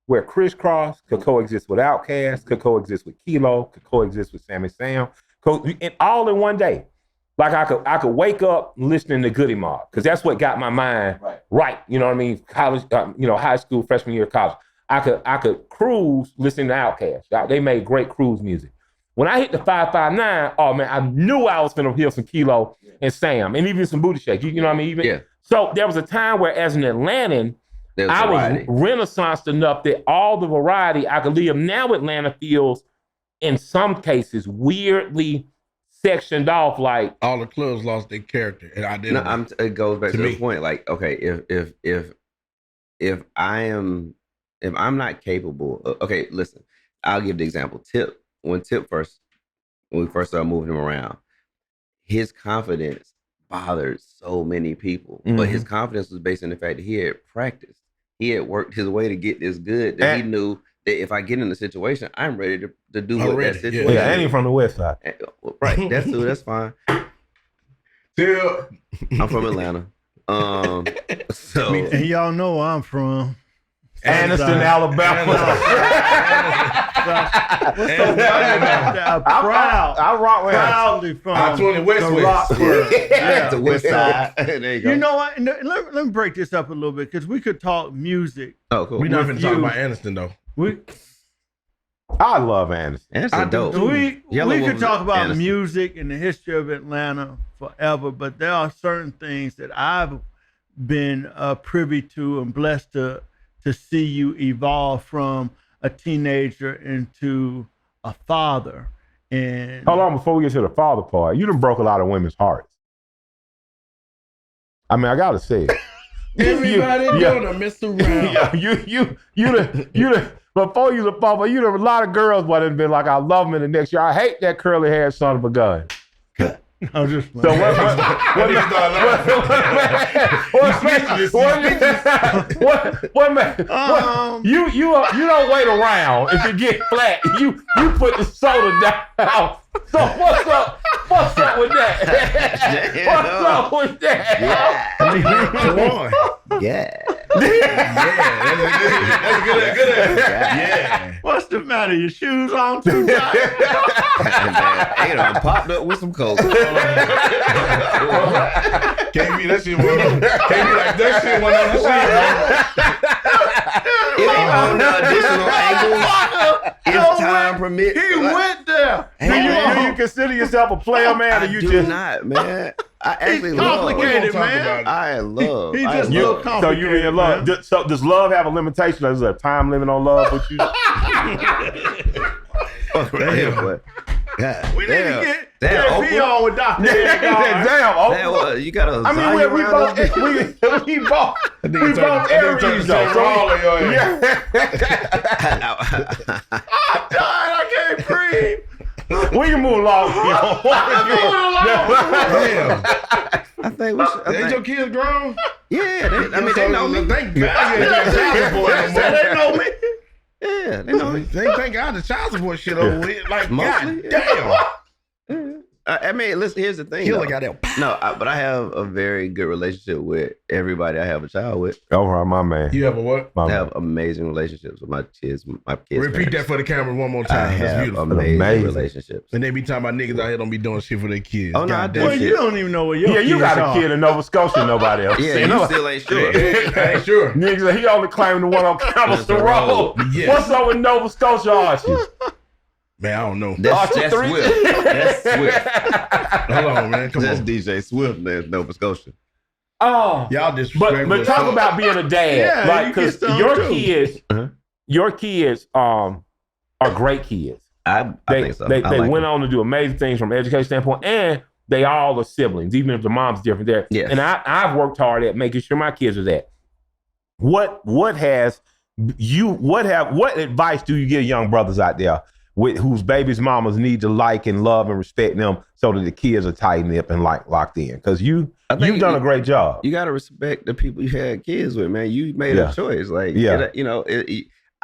where Crisscross could coexist with Outkast, could coexist with Kilo, could coexist with Sammy Sam, and all in one day. Like I could wake up listening to Goodie Mob because that's what got my mind right. You know what I mean? College, high school, freshman year of college. I could cruise listening to Outkast. They made great cruise music. When I hit the 559, oh man, I knew I was gonna hear some Kilo and Sam, and even some Booty Shake. You know what I mean? So there was a time where, as an Atlantan, I was renaissanced enough that all the variety I could live. Now Atlanta feels, in some cases, weirdly sectioned off. Like all the clubs lost their character and identity. No, it goes back to the point. Like, okay, if I'm not capable. Okay, listen, I'll give the example. When we first started moving him around, his confidence bothered so many people. Mm-hmm. But his confidence was based on the fact that he had practiced. He had worked his way to get this good that he knew that if I get in the situation, I'm ready to do that situation. Yeah, and he's from the West Side. Right, that's fine. I'm from Atlanta. And y'all know where I'm from. Anderson, Alabama. What's so funny about that? Proudly from I-20 West. Yeah, the West Side. There you go. You know what? Let me break this up a little bit because we could talk music. Oh, cool. We're not even talking about Anderson though. I love Anderson. Anderson dope. We could talk about music and the history of Atlanta forever, but there are certain things that I've been privy to and blessed to see you evolve from a teenager into a father. And hold on, before we get to the father part, you done broke a lot of women's hearts. I mean, I gotta say it. Everybody gonna mess around. Yeah, before you the father, you done a lot of girls would have been like, I love him in the next year. I hate that curly haired son of a gun. I'm just so you don't wait around if it get flat. You put the soda down. So what's up with that? What's up with that? Come on. Yeah. That's good. Yeah. What's the matter? Your shoes on too tight? Ain't I popped up with some coke. Can't be that shit went on. Can't be like that shit went on the sheet. It ain't on the additional angles. If time permits. He went there. Do you consider yourself a player, man? Or you do not, man. I actually love. Complicated, man. I love. He just look complicated. So you in love? So does love have a limitation? Is there a time limit on love with you? We need to get JP on with Dr. Damn, you got to. I mean, we both Aries though. I'm dying. I can't breathe. We can move along. Damn. I think we should. Ain't your kids grown? Yeah, they know me. Thank God you ain't got child support no more. They know me. Yeah, they know me. Thank God the child support shit over with. Like, Mostly, God damn. Yeah. I mean, listen. Here's the thing. Killer though. got that. No, but I have a very good relationship with everybody I have a child with. All right, my man. You have a what? My I man. have amazing relationships with my kids. Repeat that for the camera one more I time. That's have beautiful. amazing relationships. And they be talking about niggas out here don't be doing shit for their kids. Oh, no, I God do. damn. Well, you don't even know what your Yeah, you kids got a are. kid in Nova Scotia and nobody else. Yeah, See, you no- still ain't sure. I ain't sure. Niggas, he only claiming the one on Cutmaster Road. Yes. What's up with Nova Scotia, Archie? Man, I don't know. That's Archie three- Swift. That's Swift. Hold on, man. Come That's on. DJ Swift. That's Nova Scotia. Oh, Y'all disrespectful. but talk about being a dad, Yeah, like you because get some your too. kids, Uh-huh. your kids are great kids. I They think so. they I like went them. on to do amazing things from an education standpoint, and they all are siblings, even if the mom's different. There, Yes. and I've worked hard at making sure my kids are that. What advice do you give young brothers out there with whose babies' mamas need to like and love and respect them so that the kids are tightened up and like locked in? Because you've done a great job. You got to respect the people you had kids with, man. You made Yeah. a choice. Like, Yeah.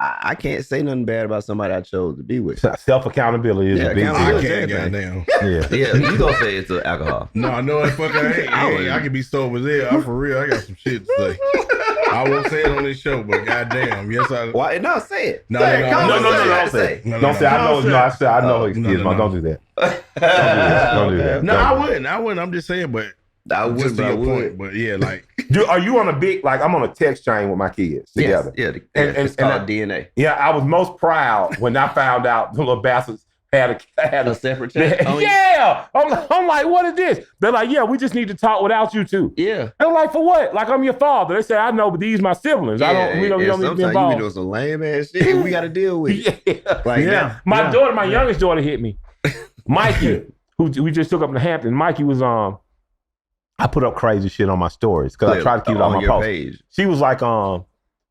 I can't say nothing bad about somebody I chose to be with. Self accountability is Yeah, a big I deal. accountability. can't, goddamn. Yeah. Yeah, you gonna say it's alcohol. No, no, it fucking ain't. I can be sober there. I'm for real. I got some shit to say. I won't say it on this show, but goddamn, yes, I. Why? No, say it. No, Say it. no, Come no, on, no, say no, it. don't Say say it. No, Don't say I know. No, I said I know his no, kids, no, but no. don't do that. Don't do that. No, Don't I do that. wouldn't. I'm just saying, but I would, just to but I your would. point. But yeah, like Are you on a big, like I'm on a text chain with my kids together? Yes, yeah, And- it's and called I- DNA. Yeah, I was most proud when I found out the little bastards had A a separate chat. yeah. I'm like, what is this? They're like, yeah, we just need to talk without you two. Yeah. I'm like, for what? Like, I'm your father. They say, I know, but these my siblings. I don't. We don't need to be sometimes you be involved. doing some lame ass shit we got to deal with. Yeah. Like Yeah. My daughter, my youngest daughter, hit me. Mikey, who we just took up in Hampton. Mikey was I put up crazy shit on my stories because I try to keep it on my your post. page. She was like,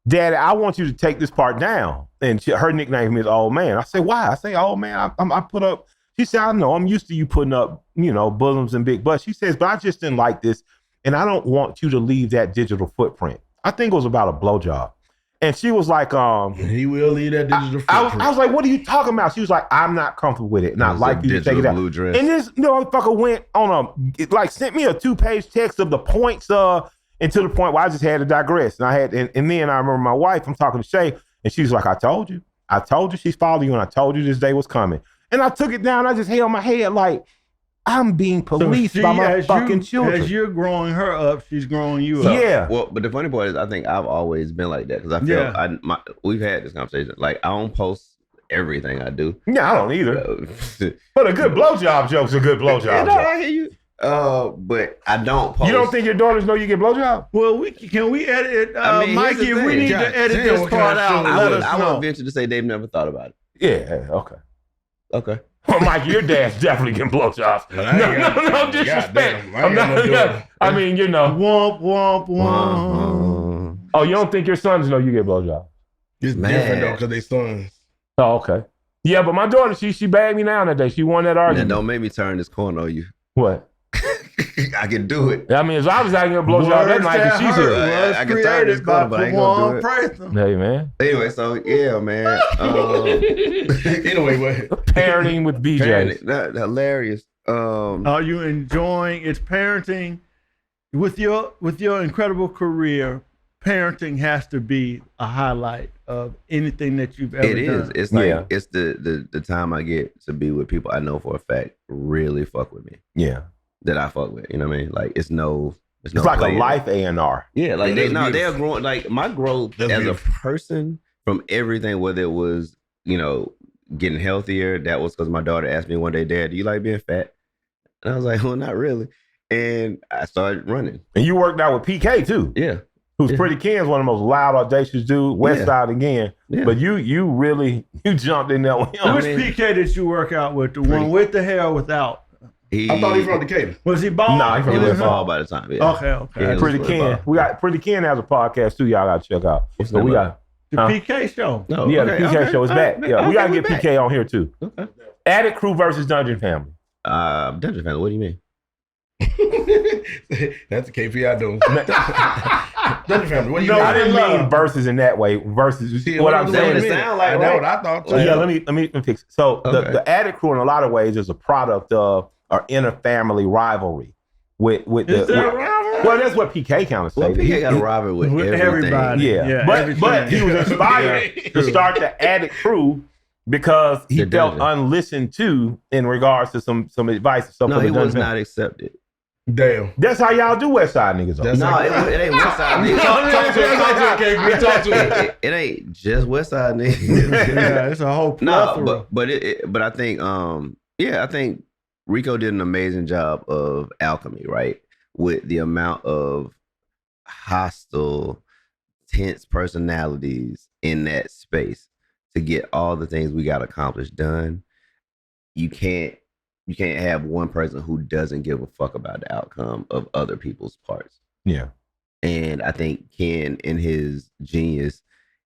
Daddy, I want you to take this part down. And her nickname is Old Man. I said, why? I say, Old Man, I put up. She said, I know, I'm used to you putting up, bosoms and big butts. She says, but I just didn't like this. And I don't want you to leave that digital footprint. I think it was about a blowjob. And she was like, he will leave that digital I footprint. was like, what are you talking about? She was like, I'm not comfortable with it. And I'd like you to take it out. Blue dress. And this motherfucker went on sent me a 2-page text of the points, and to the point where I just had to digress. And and then I remember my wife, I'm talking to Shay, and she was like, I told you she's following you, and I told you this day was coming. And I took it down, I just held my head like, I'm being policed by my fucking children. As you're growing her up, she's growing you up. Yeah. Well, but the funny part is, I think I've always been like that because I feel we've had this conversation. Like, I don't post everything I do. Yeah, I don't either. But a good blowjob joke's a good blowjob Yeah, no, joke. I hear you. But I don't post. You don't think your daughters know you get blowjob? Well, can we edit it? I mean, here's Mikey, the if we thing. need God to edit damn, this what part kind of out, show let is us I know. would venture to say they've never thought about it. Yeah, okay. Okay. Well, Mike, your dad's definitely getting blowjobs. Well, I ain't got- No disrespect. goddamn, I ain't got no daughter. I mean, Womp, womp, womp. Oh, you don't think your sons know you get blowjobs? It's Man. different though, because they sons. Oh, okay. Yeah, but my daughter, she bagged me down that day. She won that Now, argument. don't make me turn this corner on you. What? I can do it. I mean, as I was out here blowjob that night, 'cause she's here. I can turn this corner, but I ain't gonna do it. Pratham. Hey, man. Anyway, so yeah, man. Anyway, what? Parenting with BJ. That hilarious. Are you enjoying its parenting? With your incredible career, parenting has to be a highlight of anything that you've ever It is. done. It's like Yeah. it's the time I get to be with people I know for a fact really fuck with me. Yeah. That I fuck with. You know what I mean? Like it's no It's like play. a life A&R. Yeah, like Yeah, that's they're beautiful. growing. Like my growth That's as beautiful. a person from everything, whether it was getting healthier. That was because my daughter asked me one day, Dad, do you like being fat? And I was like, well, not really. And I started running. And you worked out with PK, too. Yeah, Who's Yeah. Pretty Ken's one of the most loud, audacious dudes, West Yeah. Side again. yeah. But you really jumped in there with him. Which mean- PK did you work out with? The one with the hair or without? I thought he was from Decatur. Was he bald? Nah, he from He was West fall by the time. Yeah. Okay, okay. Yeah, Pretty was Ken. football. We got Pretty Ken has a podcast too. Y'all gotta check out. What's So that we about? got The PK show. No, yeah, okay, the PK okay, show is all back. right, Yeah, we okay, gotta we get back. PK on here too. Okay. Attic Crew versus Dungeon Family. Dungeon Family. What do you mean? That's the KP I do. Dungeon Family. What do you No, mean? I didn't mean versus in that way. Versus See, what I'm does saying it is, sound like, I know what I thought. well, yeah, let me fix it. So Okay. the Attic Crew, in a lot of ways, is a product of our inner family rivalry with Is the. there a rivalry? Well, that's what PK kind of Well, said. PK got a rivalry with everything. everybody. Yeah, but he was inspired to start the Attic Crew because he The felt dungeon. unlistened to in regards to some advice or something. No, he was not accepted. Damn. That's how y'all do West Side niggas. Though. That's No, it ain't West Side niggas. Talk to him. It ain't just West Side niggas. Yeah, it's a whole No, plethora. but I think I think Rico did an amazing job of alchemy, right? With the amount of hostile, tense personalities in that space to get all the things we got accomplished done. You can't have one person who doesn't give a fuck about the outcome of other people's parts. Yeah. And I think Ken, in his genius,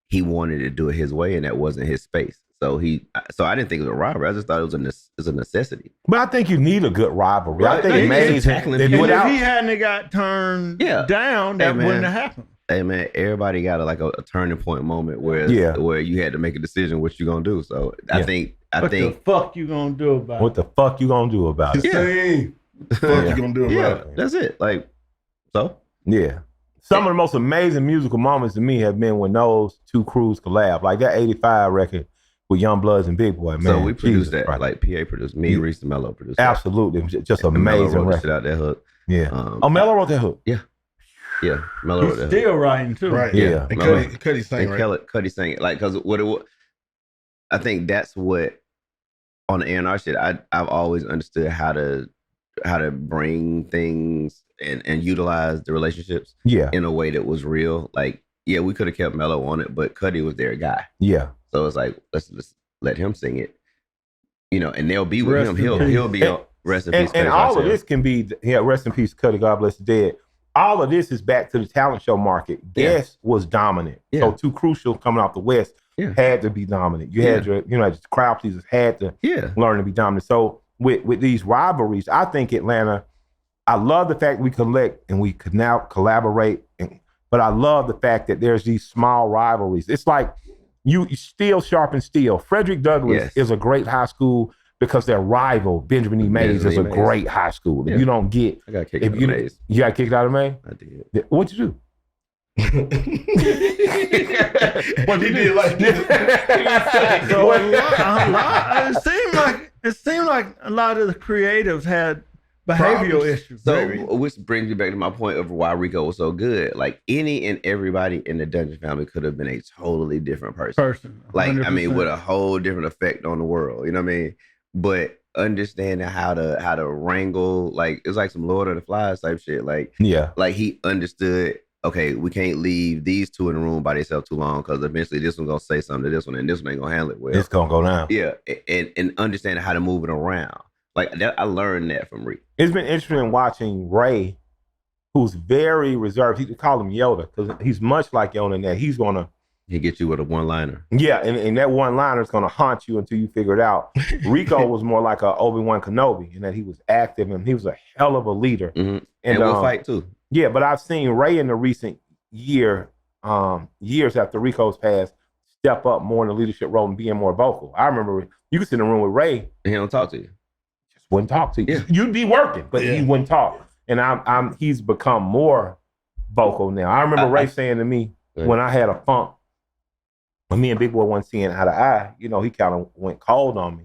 he wanted to do it his way, and that wasn't his space. So I didn't think it was a robbery. I just thought it was a necessity. But I think you need a good rivalry. I Right. think No, it you made need tackling it people. And without. if he hadn't got turned Yeah. down, that man. wouldn't have happened. Hey man, everybody got a turning point moment where you had to make a decision what you gonna do. So I think What the fuck you gonna do about What the fuck you gonna do about it? Same. Fuck you gonna do about it? that's it. Like so. Yeah. Some of the most amazing musical moments to me have been when those two crews collab. Like that 85 record with Young Bloods and Big Boy, man. So we produced Jesus that. Christ. Like PA produced me, Reese and Mello produced that. Absolutely. It was just And Mello amazing wrote the record. shit out that hook. Yeah. Mello wrote that hook. Yeah, Mello wrote that hook. Still writing too. Right. Yeah. And Mello. Cuddy sang, And right? Cuddy sang it. Like, cause I think that's what on the A&R shit. I've always understood how to bring things and utilize the relationships Yeah. in a way that was real. Like, yeah, we could have kept Mello on it, but Cuddy was their guy. Yeah. So it's like let's just let him sing it, and they'll be with Rest him. in peace. He'll be on rest in peace. And Cuddy all of Garcia. this can be, rest in peace, Cuddy, God bless the dead. All of this is back to the talent show market. Yeah. Guess was dominant. Yeah. So Too Crucial coming off the West Yeah. had to be dominant. You had your, just crowd pleasers had to Yeah, learn to be dominant. So with these rivalries, I think Atlanta, I love the fact we collect and we could now collaborate, but I love the fact that there's these small rivalries. It's like you steel sharpen steel. Frederick Douglass Yes. is a great high school because their rival, Benjamin E. Mays, is a Benjamin E. Mays. great high school. If Yeah. you don't get, I got kicked if out you, of Mays. you got kicked out of Mays? I did. What'd you do? What he did like this. So it seemed like a lot of the creatives had behavioral Problems. issues. So, which brings me back to my point of why Rico was so good. Like any and everybody in the Dungeon family could have been a totally different person. Like, 100%. with a whole different effect on the world. You know what I mean? But understanding how to wrangle, like it's like some Lord of the Flies type shit. Like he understood. Okay, we can't leave these two in the room by themselves too long because eventually this one's gonna say something to this one and this one ain't gonna handle it well. It's gonna go down. Yeah, and understanding how to move it around. Like that, I learned that from Rico. It's been interesting watching Ray, who's very reserved. He call him Yoda because he's much like Yoda in that he's gonna get you with a one-liner. Yeah, and that one-liner is gonna haunt you until you figure it out. Rico was more like a Obi-Wan Kenobi in that he was active and he was a hell of a leader. Mm-hmm. And we'll fight too. Yeah, but I've seen Ray in the recent years after Rico's passed step up more in the leadership role and being more vocal. I remember you could sit in a room with Ray, and he don't talk to you. Just wouldn't talk to you. Yeah. You'd be working, but he wouldn't talk. And he's become more vocal now. I remember Ray saying to me when I had a funk, when me and Big Boy wasn't seeing eye to eye, he kind of went cold on me.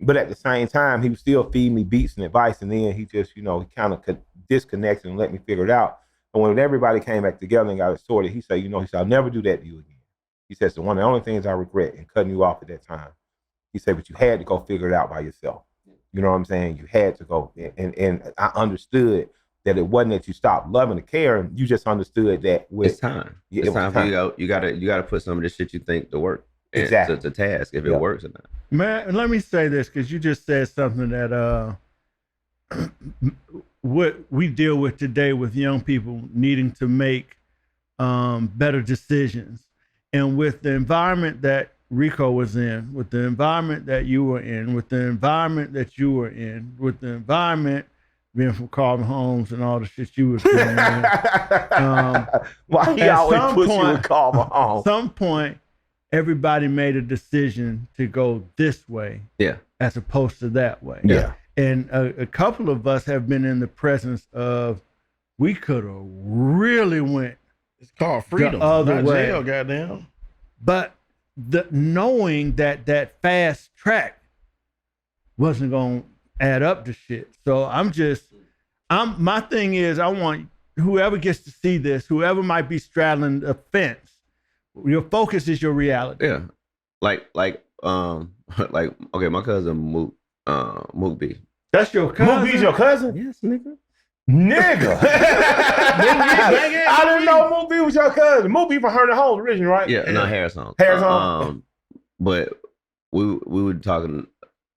But at the same time, he was still feeding me beats and advice, and then he just, he kind of disconnected and let me figure it out. And when everybody came back together and got it sorted, he said, I'll never do that to you again. He says, one of the only things I regret in cutting you off at that time. He said, but you had to go figure it out by yourself. You know what I'm saying? You had to go. And I understood that it wasn't that you stopped loving to care. You just understood that it's time. Yeah, it's time for you. You gotta put some of this shit you think to work. Exactly. To task if it works or not. Man, let me say this because you just said something that what we deal with today with young people needing to make better decisions, and with the environment that Rico was in, with the environment that you were in, with the environment that you were in, with the environment being from Carvin Homes and all the shit you was doing. Why he always puts you in Carvin Homes? At some point, everybody made a decision to go this way, as opposed to that way. Yeah. And a couple of us have been in the presence of, we could have really went. It's called freedom, the other not way. jail, goddamn. But knowing that fast track wasn't going to add up to shit. So my thing is, I want whoever gets to see this, whoever might be straddling the fence, your focus is your reality. Yeah. Like, okay, my cousin Mook B. That's your cousin? Mook B's your cousin? Yes, nigga. I didn't know Mook B was your cousin. Mook B from Herndon Homes originally, right? Yeah, not Harris Homes. Harris Homes. But we were talking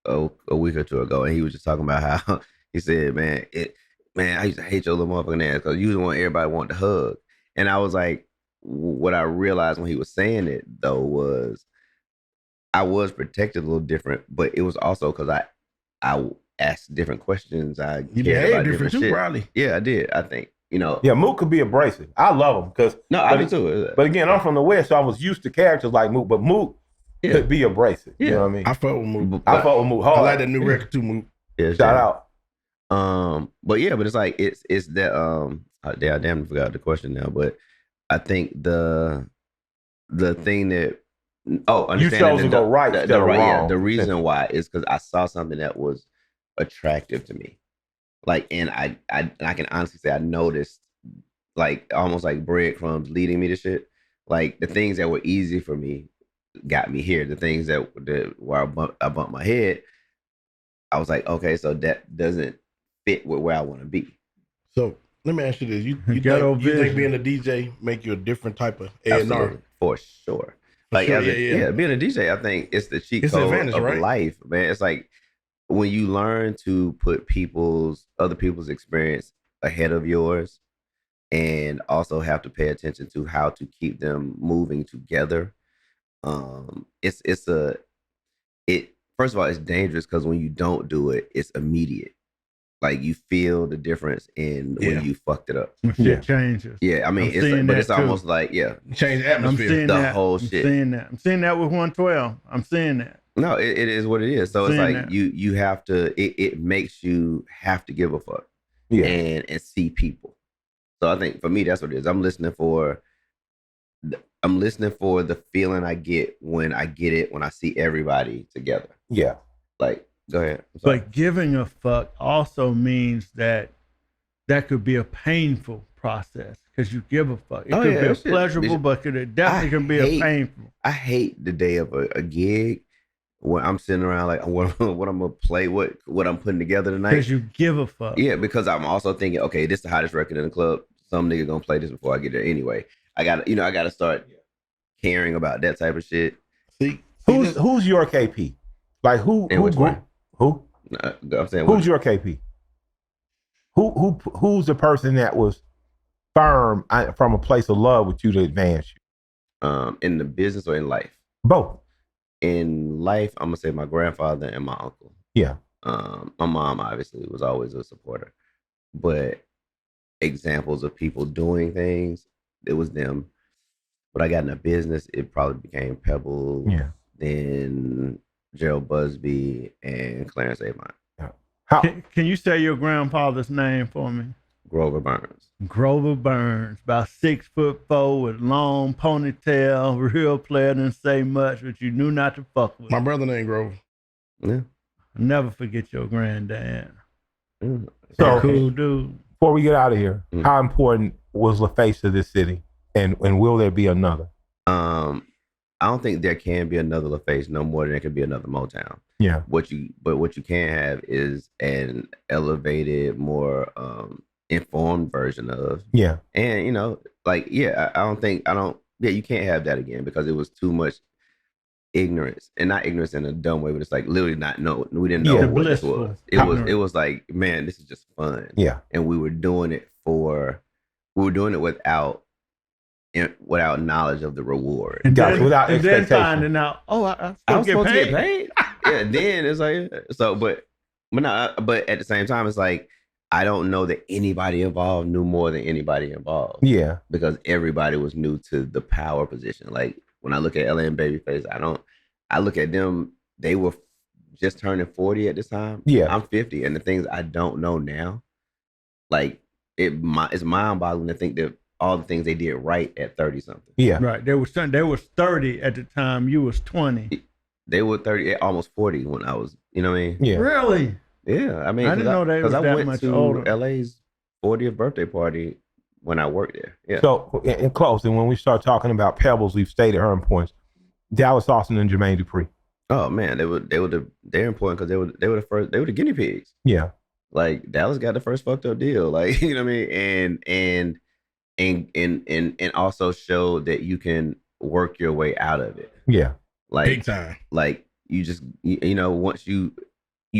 a week or two ago, and he was just talking about how he said, man, I used to hate your little motherfucking ass because you was the one everybody wanted to hug. And I was like, what I realized when he was saying it though was I was protected a little different, but it was also because I asked different questions. You behaved different too, shit. probably. Yeah, I did. I think, Yeah, Mook could be abrasive. I love him because I do too. But again, I'm from the West, so I was used to characters like Mook, but Mook could be abrasive. Yeah. You know what I mean? I fuck with Mook. I fuck with Mook hard. I like that new record too, Mook. Yeah, Shout out. But it's like it's that I damn forgot the question now, but I think the thing that you chose to go right instead of wrong. Yeah, the reason why is because I saw something that was attractive to me, like, and I can honestly say I noticed, like, almost like breadcrumbs leading me to shit. Like the things that were easy for me got me here. The things that where I bumped my head, I was like, okay, so that doesn't fit with where I want to be. So let me ask you this: you think being a DJ make you a different type of A&R? For sure. Like, being a DJ, I think it's the cheat code of life, man. It's like when you learn to put other people's experience ahead of yours, and also have to pay attention to how to keep them moving together. First of all, it's dangerous because when you don't do it, it's immediate. Like you feel the difference in when you fucked it up. Shit changes. Yeah, I mean, it's almost like change atmosphere. Whole shit. I'm seeing that with 112. I'm seeing that. No, it is what it is. So it's like you have to. It makes you have to give a fuck. Yeah, and see people. So I think for me, that's what it is. I'm listening for the feeling I get when I see everybody together. Yeah, like. Go ahead. But giving a fuck also means that could be a painful process because you give a fuck. It could be a pleasurable, but it definitely can be a painful. I hate the day of a gig where I'm sitting around like, what I'm gonna play, what I'm putting together tonight. Because you give a fuck. Yeah, because I'm also thinking, okay, this is the hottest record in the club. Some nigga gonna play this before I get there anyway. I gotta start caring about that type of shit. See who's your KP? Like who? Who? I'm saying who's your KP? Who's the person that was firm from a place of love with you to advance you? In the business or in life? Both. In life, I'm gonna say my grandfather and my uncle. Yeah. My mom obviously was always a supporter, but examples of people doing things, it was them. When I got in a business, it probably became Pebbles. Yeah. Then Gerald Busby and Clarence Avant. Yeah. Can you say your grandfather's name for me? Grover Burns. Grover Burns, about 6'4" with long ponytail, real player, didn't say much, but you knew not to fuck with. My brother named Grover. Yeah. I'll never forget your granddad. So cool dude. Before we get out of here, how important was LaFace to this city, and will there be another? I don't think there can be another LaFace no more than there could be another Motown. Yeah. What you can have is an elevated, more informed version of. Yeah. And you can't have that again because it was too much ignorance, and not ignorance in a dumb way, but it's like literally not know. We didn't know what this was. It was like, man, this is just fun. Yeah. And we were doing it without without knowledge of the reward. And Gotcha, then, without and then expectation. finding out, I I was still supposed get to get paid. paid. Yeah, then it's like so, but at the same time, it's like I don't know that anybody involved knew more than anybody involved. Yeah. Because everybody was new to the power position. Like when I look at LA and Babyface, I look at them, they were just turning 40 at this time. Yeah. I'm 50. And the things I don't know now, like it's mind-boggling to think that all the things they did right at 30 something. Yeah. Right. They was 30 at the time. You was 20. They were 30, almost 40 when I was, you know what I mean? Yeah. Really? Yeah. I mean, I didn't know they was I that went much to older. LA's 40th birthday party when I worked there. Yeah. So in closing, when we start talking about Pebbles, we've stated her importance. Dallas Austin and Jermaine Dupri. Oh man, they're important because they were the guinea pigs. Yeah. Like Dallas got the first fucked up deal. Like, you know what I mean? And also showed that you can work your way out of it. Yeah. Like Big time. Like you just you know, once you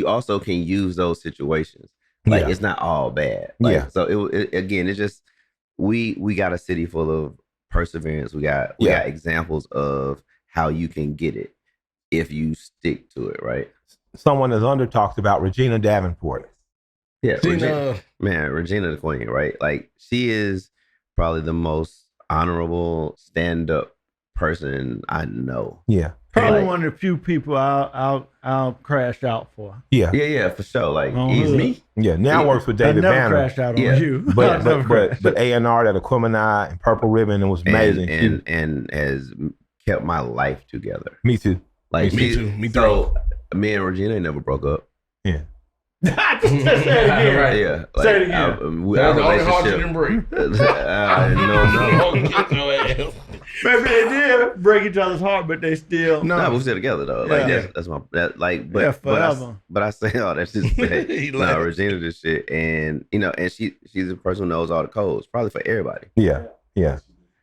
also can use those situations. Like it's not all bad. Like, Yeah. So it's just we got a city full of perseverance. We got examples of how you can get it if you stick to it, right? Someone that's under talked about Regina Davenport. Yeah, Regina the Queen, right? Like she is probably the most honorable stand-up person I know. Yeah. Probably Like- one of the few people I'll crash out for. Yeah. Yeah, for sure. Like Oh, he's hood. me. Yeah. Now Yeah. works with I David never Banner. crash out Yeah. on you. I But never crash. A&R that Aquemini and Purple Ribbon, it was amazing. And has kept my life together. Me too. Like Me she- too. Me So me and Regina ain't never broke up. Yeah. Just say it again. Right. Yeah. Say it again. That's the only heart you didn't break. No. Maybe they did break each other's heart, but they still. No, we're still together though. Like Yeah. that's my like. But Yeah, but I, forever. but I say all that shit. To say, He no, laughed. Regina this shit, and you know, and she's the person who knows all the codes, probably for everybody, Yeah. Yeah.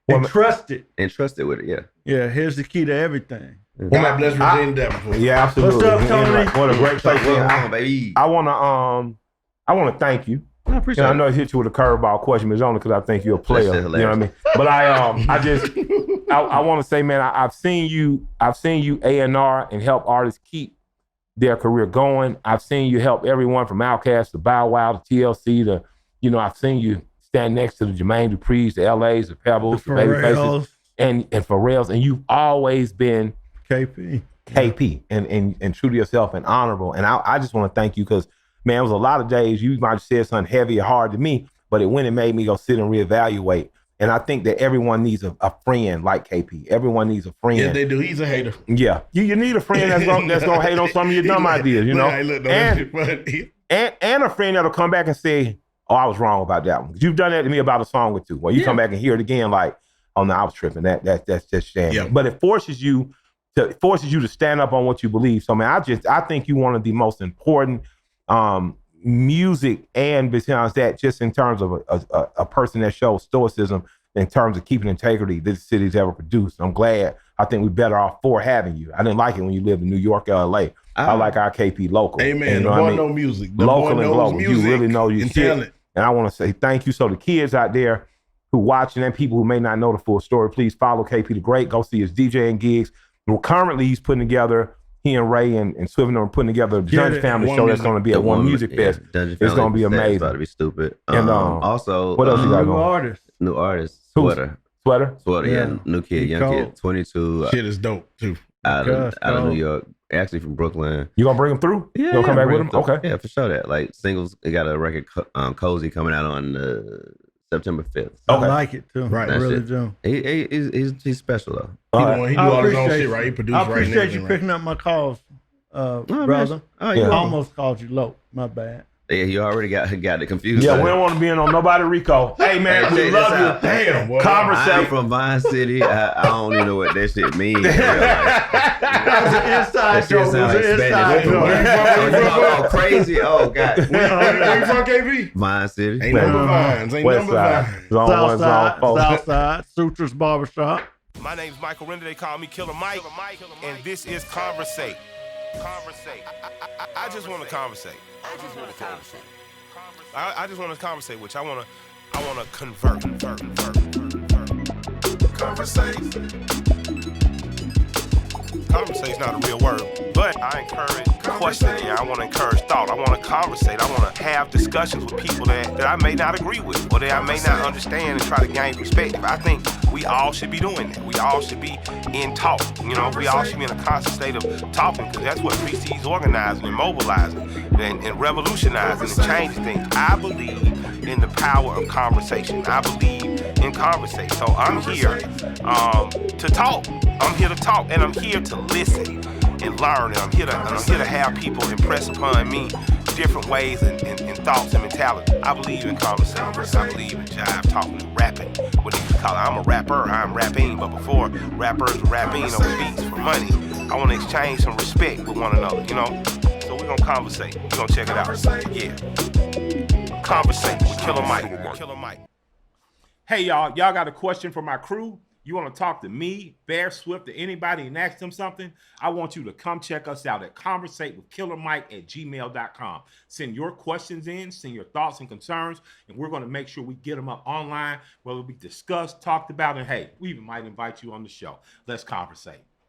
And trust it. and trusted with it. Yeah. Yeah, here's the key to everything. God bless Regina Davenport. Yeah, absolutely. What's up, Tony? What a great place. Well, baby. I wanna thank you. I appreciate And I it. know I hit you with a curveball question, but it's only because I think you're a player. That's You know what I mean? But I want to say, man, I've seen you A&R and help artists keep their career going. I've seen you help everyone from Outkast to Bow Wow to TLC to, you know, I've seen you stand next to the Jermaine Dupri's, the LA's, the Pebbles, the Babyfaces, Pharrells, and Pharrell's, and you've always been KP. KP and true to yourself and honorable. And I just want to thank you because, man, it was a lot of days you might have said something heavy or hard to me, but it went and made me go sit and reevaluate. And I think that everyone needs a friend like KP. Everyone needs a friend. Yeah, they do. He's a hater. Yeah. You need a friend that's gonna hate on some of your dumb ideas, you know? And a friend that'll come back and say, oh, I was wrong about that one. 'Cause you've done that to me about a song or two. Well, you come back and hear it again like, oh no, I was tripping. That's just shame. Yeah. But it forces you to stand up on what you believe. So man, I think you're one of the most important music, and besides that, just in terms of a person that shows stoicism in terms of keeping integrity this city's ever produced. I'm glad. I think we're better off for having you. I didn't like it when you lived in New York or LA. I like our KP local. Amen. You know The what boy I mean? know music. The Local boy and knows global. music You really know your and shit. talent. And I want to say thank you. So the kids out there who watching and people who may not know the full story, please follow KP the Great. Go see his DJing gigs. Well, currently he's putting together, he and Ray and Swift are putting together the Dungeon Family One show that's Music- going to be at One Music Fest. It's going to be amazing. It's about to be stupid. And, also, what else you got New going? artist. new artist, Who's- Sweater, Sweater? yeah, new kid, young Cold. kid, 22, Shit is dope too. out Cuz, of New cold. York, actually from Brooklyn. You going to bring him through? You going to come back with him? bring Okay. Yeah, for sure. That like singles, they got a record, Cozy, coming out on September 5th. I Okay. like it too. Right. I That's really it. do. He's special though. All He right. the one, he do I all his own appreciate shit, right? He produced I right and appreciate you everything, right? picking up my calls, Oh, brother. man. Oh, Yeah. yeah. I almost called you low. My bad. Yeah, you already got it confused. Yeah, we don't want to be in on nobody Rico. Hey, man, Hey, we check love this you. out. Damn, boy. I'm Conversate. from Vine City. I don't even know what that shit means. in real life. That's an inside That shit joke. sound like It's an Spanish. inside joke. Where you from? Oh, crazy. Oh, God. Where you from, KB? Vine City. Ain't number vines. Ain't West number side. vines. Zone 1, Zone Southside, 4. Southside, Sutras Barbershop. My name's Michael Render. They call me Killer Mike. And this is Conversate. I just want to conversate. I just want to conversate with you. I want to convert. Conversate is not a real word, but I encourage questioning. I want to encourage thought. I want to conversate. I want to have discussions with people that I may not agree with or that I may not understand and try to gain perspective. I think we all should be doing that. We all should be in talk. You know, we all should be in a constant state of talking, because that's what precedes organizing and mobilizing and revolutionizing and changing things. I believe in the power of conversation. I believe in Conversate. So I'm here to talk. I'm here to talk, and I'm here to listen and learn, and I'm here to have people impress upon me different ways and thoughts and mentality. I believe in conversation. I believe in jive, talking, and rapping. What they call it. I'm a rapper. I'm rapping. But before rappers were rapping over beats for money, I want to exchange some respect with one another. You know. So we're gonna conversate. We're gonna check it out. Yeah. Conversate with Killer Mike. Hey, y'all got a question for my crew? You want to talk to me, Bear Swift, to anybody and ask them something? I want you to come check us out at conversatewithkillermike@gmail.com. Send your questions in, send your thoughts and concerns, and we're going to make sure we get them up online, where it'll be discussed, talked about, and hey, we even might invite you on the show. Let's conversate.